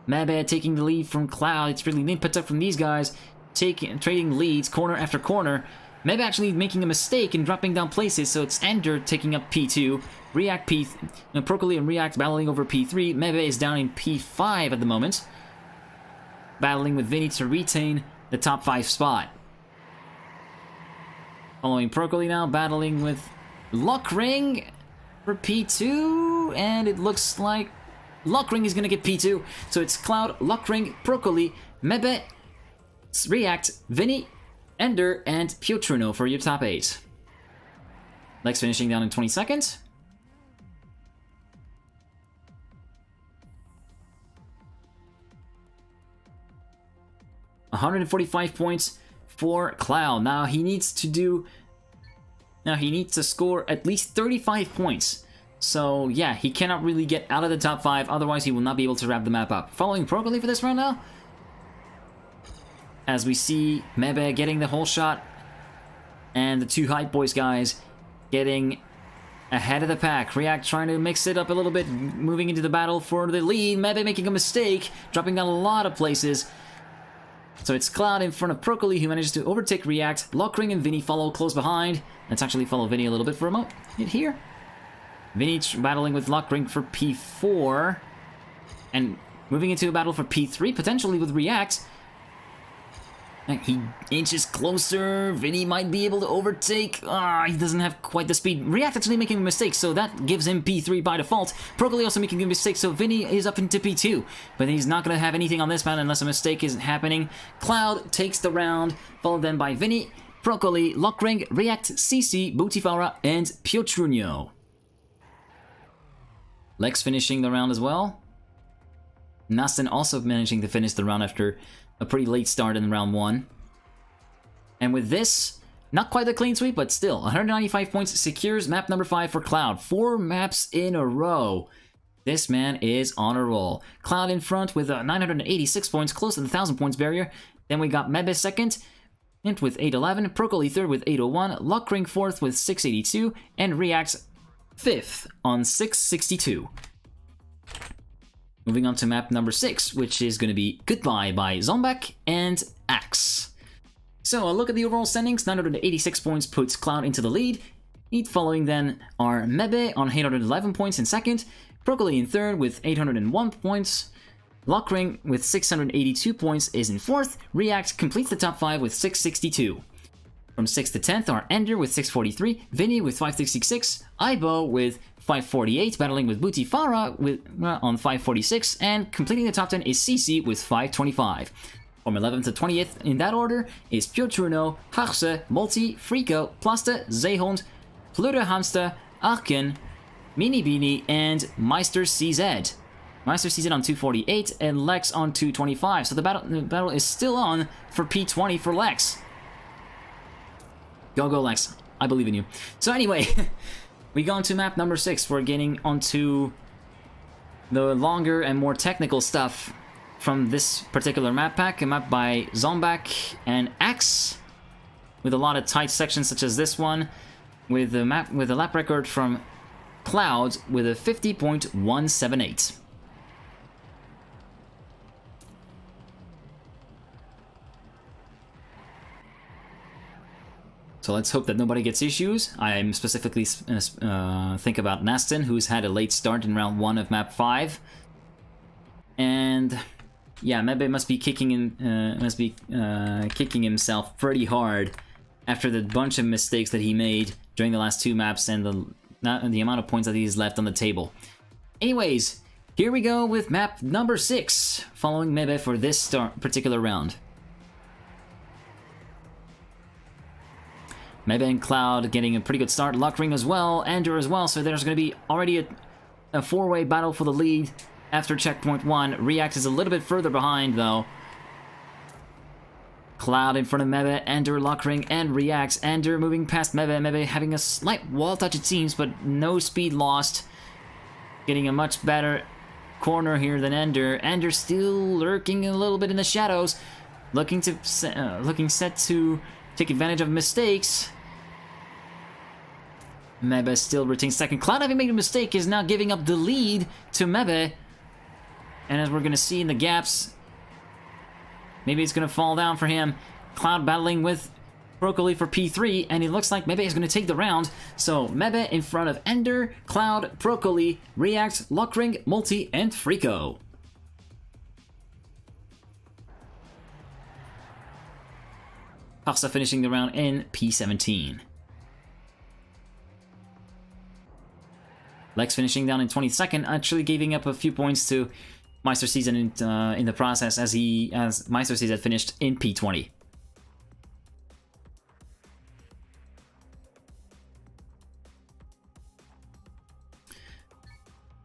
Mebe taking the lead from Cloud. It's really nip-tuck from these guys, trading leads corner after corner. Mebe actually making a mistake and dropping down places, so it's Ender taking up P2. React Procoli and React battling over P3. Mebe is down in P5 at the moment, battling with Vinny to retain the top 5 spot. Following Procoli now, battling with Lockring for P2, and it looks like Lockring is going to get P2. So it's Cloud, Lockring, Procoli, Mebe, React, Vinny, Ender, and Piotrunno for your top 8. Lex finishing down in 22nd. $145 points for Cloud. Now he needs to score at least 35 points. So yeah, he cannot really get out of the top 5, otherwise he will not be able to wrap the map up. Following Procoli for this round now, as we see Mebe getting the whole shot, and the two Hype Boys guys getting ahead of the pack. React trying to mix it up a little bit, moving into the battle for the lead. Mebe making a mistake, dropping down a lot of places. So it's Cloud in front of Procoli, who manages to overtake React. Lockring and Vinny follow close behind. Let's actually follow Vinny a little bit for a moment here. Vinny battling with Lockring for P4. And moving into a battle for P3, potentially with React. He inches closer. Vinny might be able to overtake. He doesn't have quite the speed. React actually making a mistake, so that gives him P3 by default. Procoli also making a mistake, so Vinny is up into P2. But he's not going to have anything on this map unless a mistake is happening. Cloud takes the round, followed then by Vinny, Procoli, Lockring, React, CC, Bootifara, and Piotrunno. Lex finishing the round as well. Nastin also managing to finish the round after a pretty late start in round 1. And with this, Not quite the clean sweep, but still, 195 points secures map number 5 for Cloud. 4 maps in a row. This man is on a roll. Cloud in front with 986 points, close to the 1,000 points barrier. Then we got Mebe second, Int with 811, Procoli third with 801, Luckring fourth with 682, and React fifth on 662. Moving on to map number 6, which is going to be Goodbye by Zombek and Axe. So a look at the overall standings. 986 points puts Cloud into the lead. Following then are Mebe on 811 points in second, Procoli in third with 801 points, Luckring with 682 points is in fourth, React completes the top 5 with 662. From 6th to 10th are Ender with 643, Vinny with 566, Aibo with 548, battling with Butifara with, on 546, and completing the top 10 is CC with 525. From 11th to 20th in that order is Pioturno, Harse, Multi, Frico, Plaste, Zeehond, Pluto Hamster, Arken, Mini Beanie, and Meister CZ. Meister CZ on 248 and Lex on 225. So the battle is still on for P20 for Lex. Go Lex. I believe in you. So anyway, we go on to map number 6. We're getting onto the longer and more technical stuff from this particular map pack. A map by Zombek and Axe, with a lot of tight sections such as this one, with a lap record from Cloud with a 50.178. So let's hope that nobody gets issues. I'm specifically think about Nastin, who's had a late start in round 1 of map 5. And yeah, Mebe must be kicking himself pretty hard after the bunch of mistakes that he made during the last 2 maps and the amount of points that he's left on the table. Anyways, here we go with map number 6, following Mebe for this particular round. Mebe and Cloud getting a pretty good start, Luckring as well, Ender as well, so there's going to be already a 4-way battle for the lead after checkpoint 1. React is a little bit further behind though. Cloud in front of Mebe, Ender, Luckring, and React. Ender moving past Mebe, Mebe having a slight wall touch it seems, but no speed lost. Getting a much better corner here than Ender. Ender still lurking a little bit in the shadows, looking set to take advantage of mistakes. Mebe still retains second. Cloud, having made a mistake, is now giving up the lead to Mebe. And as we're going to see in the gaps, maybe it's going to fall down for him. Cloud battling with Procoli for P3, and it looks like Mebe is going to take the round. So Mebe in front of Ender, Cloud, Procoli, React, Luckring, Multi, and Frico. Pasta finishing the round in P17. Lex finishing down in 22nd, actually giving up a few points to Meister Season in the process, as Meister Season finished in P20.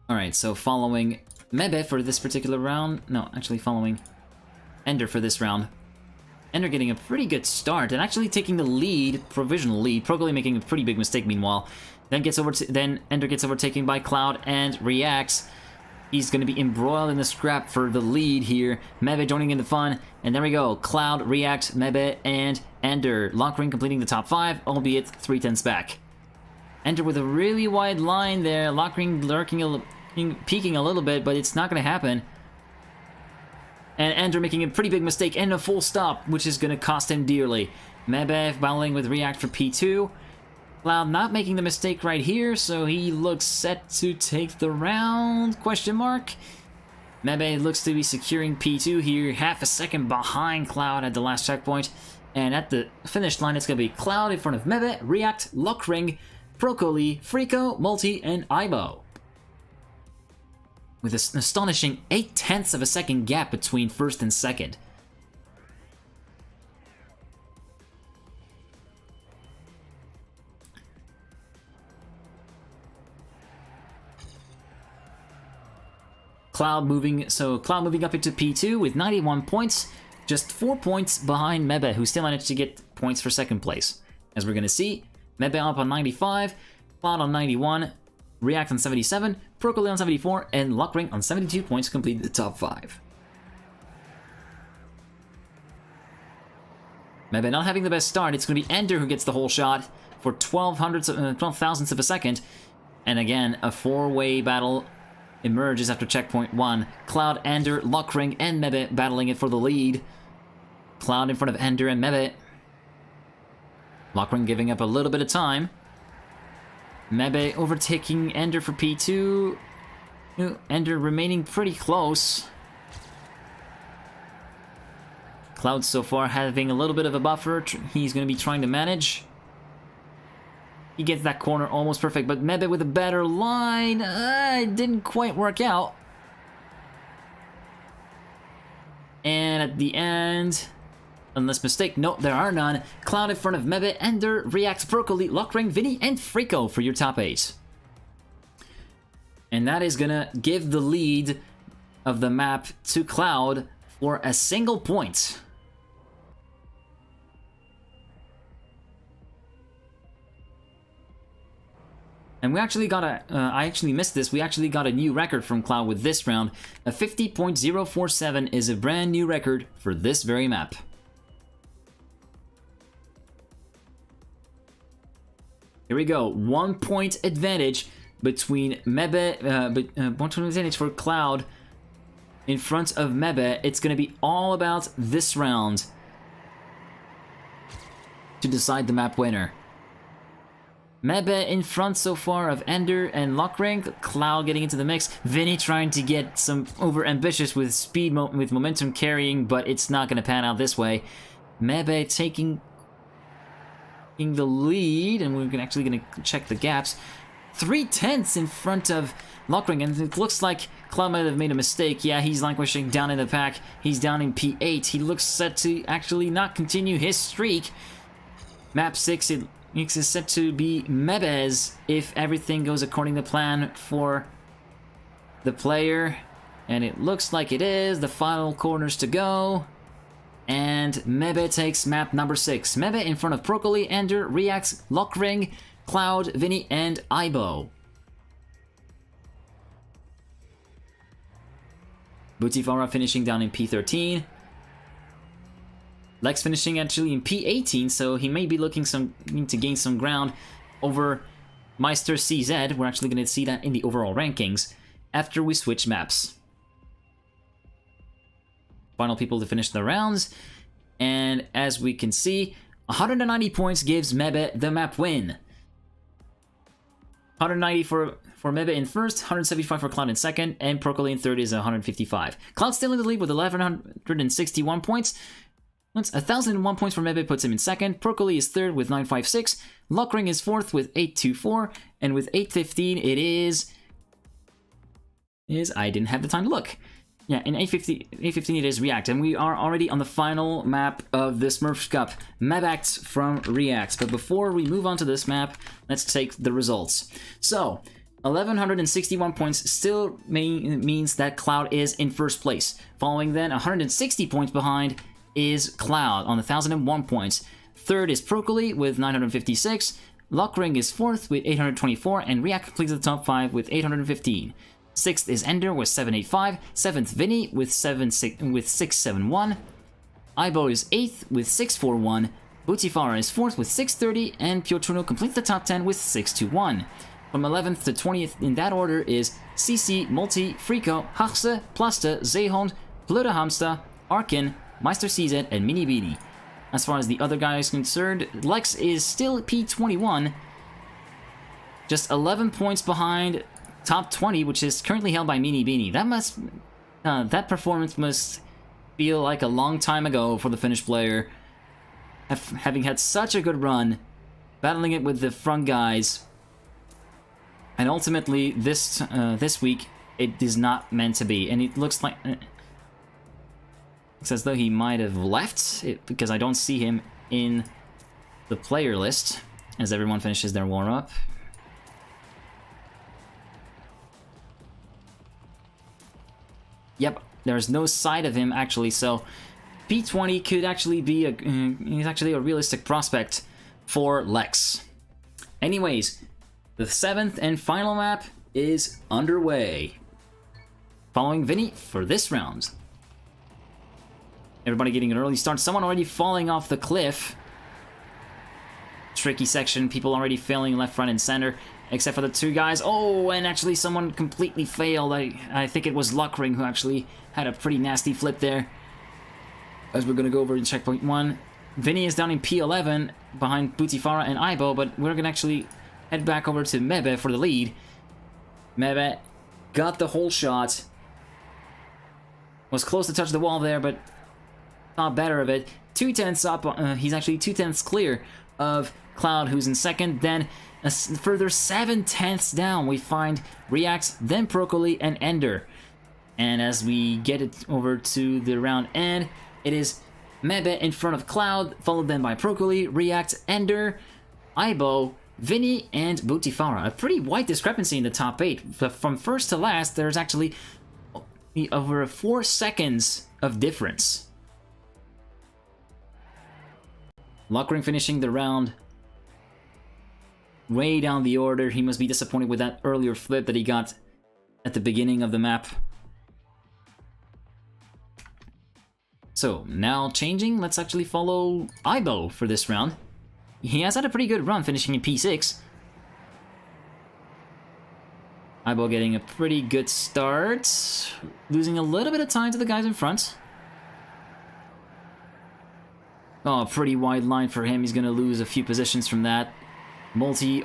Alright, so following Mebe for this particular round, no, actually following Ender for this round. Ender getting a pretty good start and actually taking the lead, provisional lead. Procoli making a pretty big mistake meanwhile. Then Ender gets overtaken by Cloud and Reacts. He's going to be embroiled in the scrap for the lead here. Mebe joining in the fun. And there we go. Cloud, React, Mebe, and Ender. Luckring completing the top 5, albeit 3/10 back. Ender with a really wide line there. Luckring peeking a little bit, but it's not going to happen. And Ender making a pretty big mistake and a full stop, which is going to cost him dearly. Mebe battling with React for P2. Cloud not making the mistake right here, so he looks set to take the round, question mark. Mebe looks to be securing P2 here, half a second behind Cloud at the last checkpoint. And at the finish line, it's going to be Cloud in front of Mebe, React, Luckring, Procoli, Frico, Multi, and Aibo. With an astonishing 0.8 of a second gap between first and second. Cloud moving up into P2 with 91 points, just 4 points behind Mebe, who still managed to get points for second place. As we're going to see, Mebe up on 95, Cloud on 91, React on 77, Procoli on 74, and Lockring on 72 points to complete the top 5. Mebe not having the best start. It's going to be Ender who gets the whole shot for 12 thousandths of a second. And again, a 4-way battle emerges after checkpoint 1. Cloud, Ender, Lockring, and Mebe battling it for the lead. Cloud in front of Ender and Mebe. Lockring giving up a little bit of time. Mebe overtaking Ender for P2. Ender remaining pretty close. Cloud so far having a little bit of a buffer. He's going to be trying to manage. He gets that corner almost perfect, but Mebe with a better line. It didn't quite work out. And at the end, unless mistake, no, there are none. Cloud in front of Mebe, Ender, React, Procoli, Lockring, Vinny, and Frico for your top 8. And that is gonna give the lead of the map to Cloud for a single point. And we actually got a, I actually missed this, we actually got a new record from Cloud with this round. A 50.047 is a brand new record for this very map. Here we go, 1 point advantage between Mebe, 1 point advantage for Cloud in front of Mebe. It's going to be all about this round to decide the map winner. Mebe in front so far of Ender and Lockring. Cloud getting into the mix. Vinny trying to get some over-ambitious with speed, with momentum carrying, but it's not going to pan out this way. Mebe taking the lead, and we're actually going to check the gaps. 3/10 in front of Lockring, and it looks like Cloud might have made a mistake. Yeah, he's languishing down in the pack. He's down in P8. He looks set to actually not continue his streak. Map 6, it is set to be Mebe's if everything goes according to plan for the player. And it looks like it is. The final corners to go. And Mebe takes map number 6. Mebe in front of Procoli, Ender, Reacts, Lockring, Cloud, Vinny, and Ibo. Butifara finishing down in P13. Lex finishing actually in P18, so he may be looking to gain some ground over Meister CZ. We're actually going to see that in the overall rankings after we switch maps. Final people to finish the rounds, and as we can see, 190 points gives Mebe the map win. 190 for Mebe in first, 175 for Cloud in second, and Procoli in third is 155. Cloud still in the lead with 1,161 points. 1,001 points for Mebe puts him in second. Procoli is third with 956. Lockring is fourth with 824, and with 815 it is I didn't have the time to look. Yeah, in 815 it is React, and we are already on the final map of the SmurfScup, map acts from React. But before we move on to this map, let's take the results. So, 1,161 points still means that Cloud is in first place. Following then, 160 points behind is Cloud on 1,001 points. Third is Procoli with 956. Lockring is fourth with 824, and React completes the top 5 with 815. Sixth is Ender with 785. Seventh, Vinny with 671. Ibo is eighth with 641. Butifara is fourth with 630, and Piotrino completes the top 10 with 621. From 11th to 20th in that order is CC, Multi, Frico, Hachse, Plaste, Zeehond, Pluto Hamster, Arkin, Meister CZ, and Mini Beanie. As far as the other guys concerned, Lex is still P21, just 11 points behind top 20, which is currently held by Mini Beanie. That performance must feel like a long time ago for the Finnish player, having had such a good run, battling it with the front guys, and ultimately this week it is not meant to be, and it looks like it's as though he might have left because I don't see him in the player list as everyone finishes their warm-up. Yep, there's no sight of him actually, so P20 could actually be he's actually a realistic prospect for Lex. Anyways, the 7th and final map is underway. Following Vinny for this round. Everybody getting an early start. Someone already falling off the cliff. Tricky section. People already failing left, right, and center. Except for the 2 guys. Oh, and actually someone completely failed. I think it was Luckring who actually had a pretty nasty flip there. As we're going to go over in checkpoint 1. Vinny is down in P11 behind Butifara and Aibo, but we're going to actually head back over to Mebe for the lead. Mebe got the whole shot. Was close to touch the wall there, but thought better of it. 2/10 up. He's actually 2/10 clear of Cloud, who's in second. Then a further 7/10 down, we find React, then Procoli, and Ender. And as we get it over to the round end, it is Mebe in front of Cloud, followed then by Procoli, React, Ender, Aibo, Vinny, and Butifara. A pretty wide discrepancy in the top 8. From first to last, there's actually over 4 seconds of difference. Luckring finishing the round way down the order. He must be disappointed with that earlier flip that he got at the beginning of the map. So, now changing, let's actually follow Aibo for this round. He has had a pretty good run, finishing in P6. Aibo getting a pretty good start, losing a little bit of time to the guys in front. Oh, pretty wide line for him. He's going to lose a few positions from that. Multi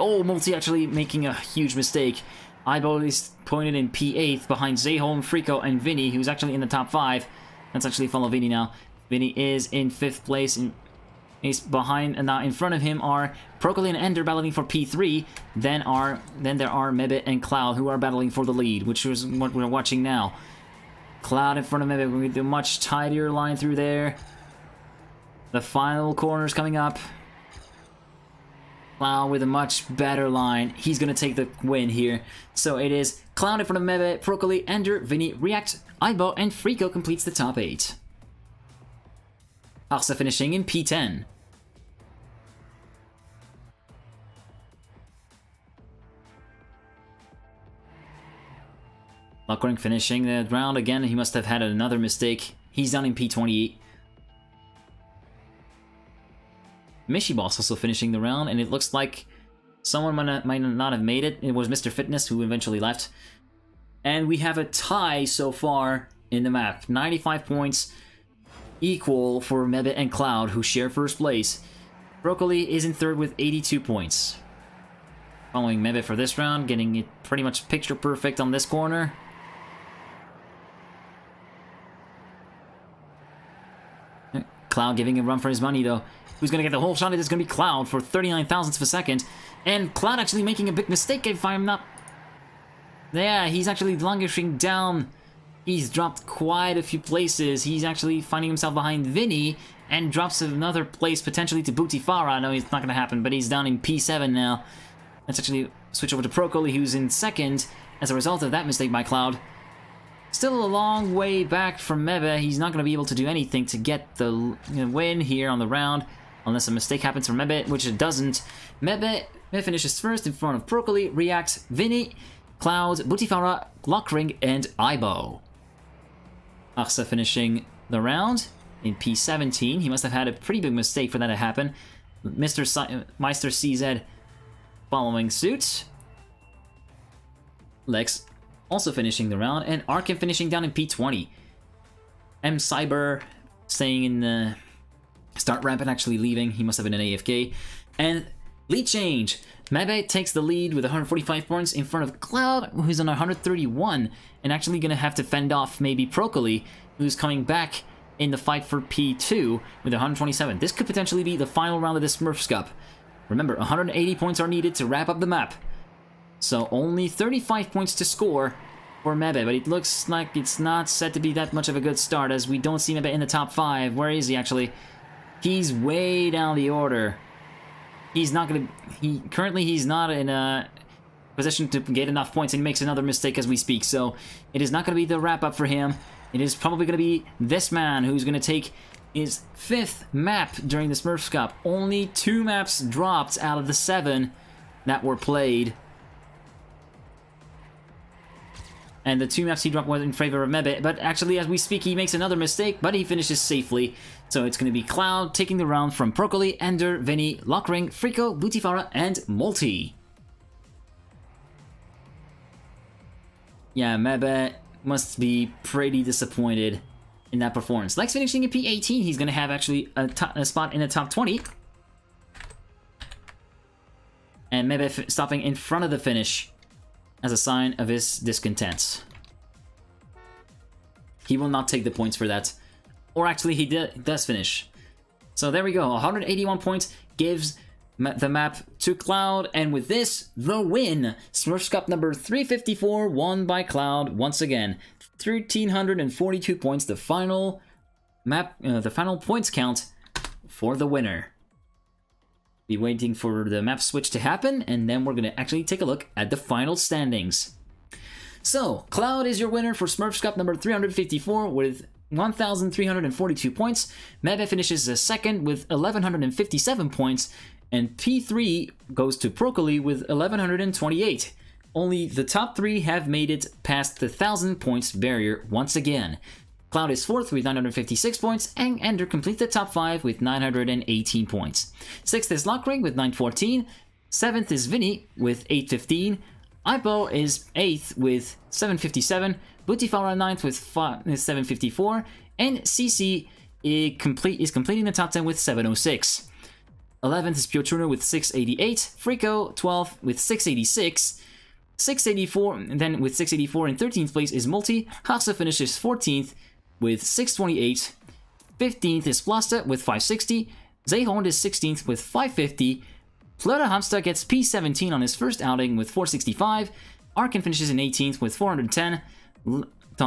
actually making a huge mistake. Aibo is pointed in P8 behind Zeholm, Frico, and Vinny, who's actually in the top 5. Let's actually follow Vinny now. Vinny is in 5th place, and he's behind, and now in front of him are Procoli and Ender battling for P3. Then there are Mebe and Cloud, who are battling for the lead, which is what we're watching now. Cloud in front of Mebe, with a much tidier line through there. The final corners coming up. Cloud with a much better line. He's going to take the win here. So it is Cloud in front of Mebe, Procoli, Ender, Vinny, React, Aibo, and Frico completes the top 8. Arsa finishing in P10. Luckring finishing the round again. He must have had another mistake. He's down in P28. Mishiboss also finishing the round, and it looks like someone might not have made it. It was Mr. Fitness who eventually left. And we have a tie so far in the map. 95 points, equal for Mebe and Cloud, who share first place. Broccoli is in third with 82 points. Following Mebe for this round, getting it pretty much picture perfect on this corner. Cloud giving a run for his money though. Who's going to get the whole shot? It is going to be Cloud for 39 thousandths of a second. And Cloud actually making a big mistake if I'm not... Yeah, he's actually languishing down. He's dropped quite a few places. He's actually finding himself behind Vinny and drops another place potentially to Butifara. I know it's not going to happen, but he's down in P7 now. Let's actually switch over to Procoli, who's in second as a result of that mistake by Cloud. Still a long way back from Mebe. He's not going to be able to do anything to get the win here on the round, unless a mistake happens from Mebe, which it doesn't. Mebe finishes first in front of Procoli, React, Vinny, Cloud, Butifara, Lockring, and Aibo. Arsa finishing the round in P17. He must have had a pretty big mistake for that to happen. Meister CZ following suit. Lex also finishing the round, and Arkin finishing down in P20. M Cyber staying in the start ramp and actually leaving. He must have been an AFK. And lead change. Mebe takes the lead with 145 points in front of Cloud, who's on 131, and actually going to have to fend off maybe Procoli, who's coming back in the fight for P2 with 127. This could potentially be the final round of this SmurfsCup. Remember, 180 points are needed to wrap up the map. So only 35 points to score for Mebe, but it looks like it's not set to be that much of a good start, as we don't see Mebe in the top 5. Where is he actually? He's way down the order. He's not gonna... Currently he's not in a position to get enough points, and he makes another mistake as we speak, so it is not gonna be the wrap-up for him. It is probably gonna be this man who's gonna take his 5th map during the SmurfsCup. Only 2 maps dropped out of the 7 that were played. And the 2 maps he dropped were in favor of Mebe, but actually as we speak he makes another mistake, but he finishes safely. So it's going to be Cloud taking the round from Procoli, Ender, Vinny, Lockring, Frico, Bootifara, and Multi. Yeah, Mebe must be pretty disappointed in that performance. Lex finishing in P18, he's going to have actually a spot in the top 20. And Mebe stopping in front of the finish as a sign of his discontent. He will not take the points for that. Or actually, he does finish. So there we go, 181 points gives the map to Cloud, and with this, the win! SmurfsCup number 354 won by Cloud once again. 1,342 points, the final map, the final points count for the winner. Be waiting for the map switch to happen, and then we're gonna actually take a look at the final standings. So, Cloud is your winner for SmurfsCup number 354 with 1,342 points. Mebe finishes second with 1,157 points, and P3 goes to Procoli with 1,128. Only the top 3 have made it past the 1,000 points barrier once again. Cloud is 4th with 956 points, and Ender completes the top 5 with 918 points. 6th is Lockring with 914, 7th is Vinny with 815, Ipo is 8th with 757, Bootifara 9th with 754, and CC is completing the top 10 with 706. 11th is Piotruna with 688, Frico 12th with 686, 684, and then with 684 in 13th place is Multi. Hasa finishes 14th with 628, 15th is Plasta with 560, Zayhorn is 16th with 550, Flora Hamsta gets P17 on his first outing with 465, Arkin finishes in 18th with 410,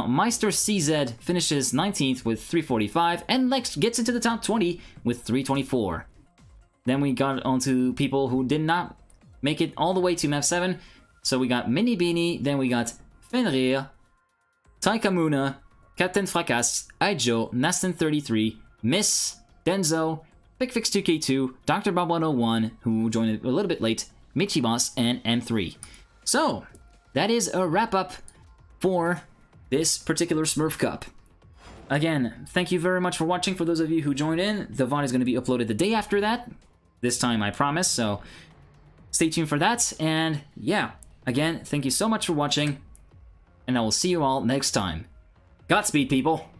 Meister CZ finishes 19th with 345, and Lex gets into the top 20 with 324. Then we got onto people who did not make it all the way to map 7, so we got Mini Beanie, then we got Fenrir, Taikamuna, Captain Fracas, Aijo, Nastin33, Miss, Denzo, PickFix2K2, Dr. Bob101, who joined a little bit late, Michibos, and M3. So, that is a wrap-up for this particular SmurfCup. Again, thank you very much for watching. For those of you who joined in, the VOD is going to be uploaded the day after that. This time, I promise, so stay tuned for that. And yeah, again, thank you so much for watching, and I will see you all next time. Godspeed, people!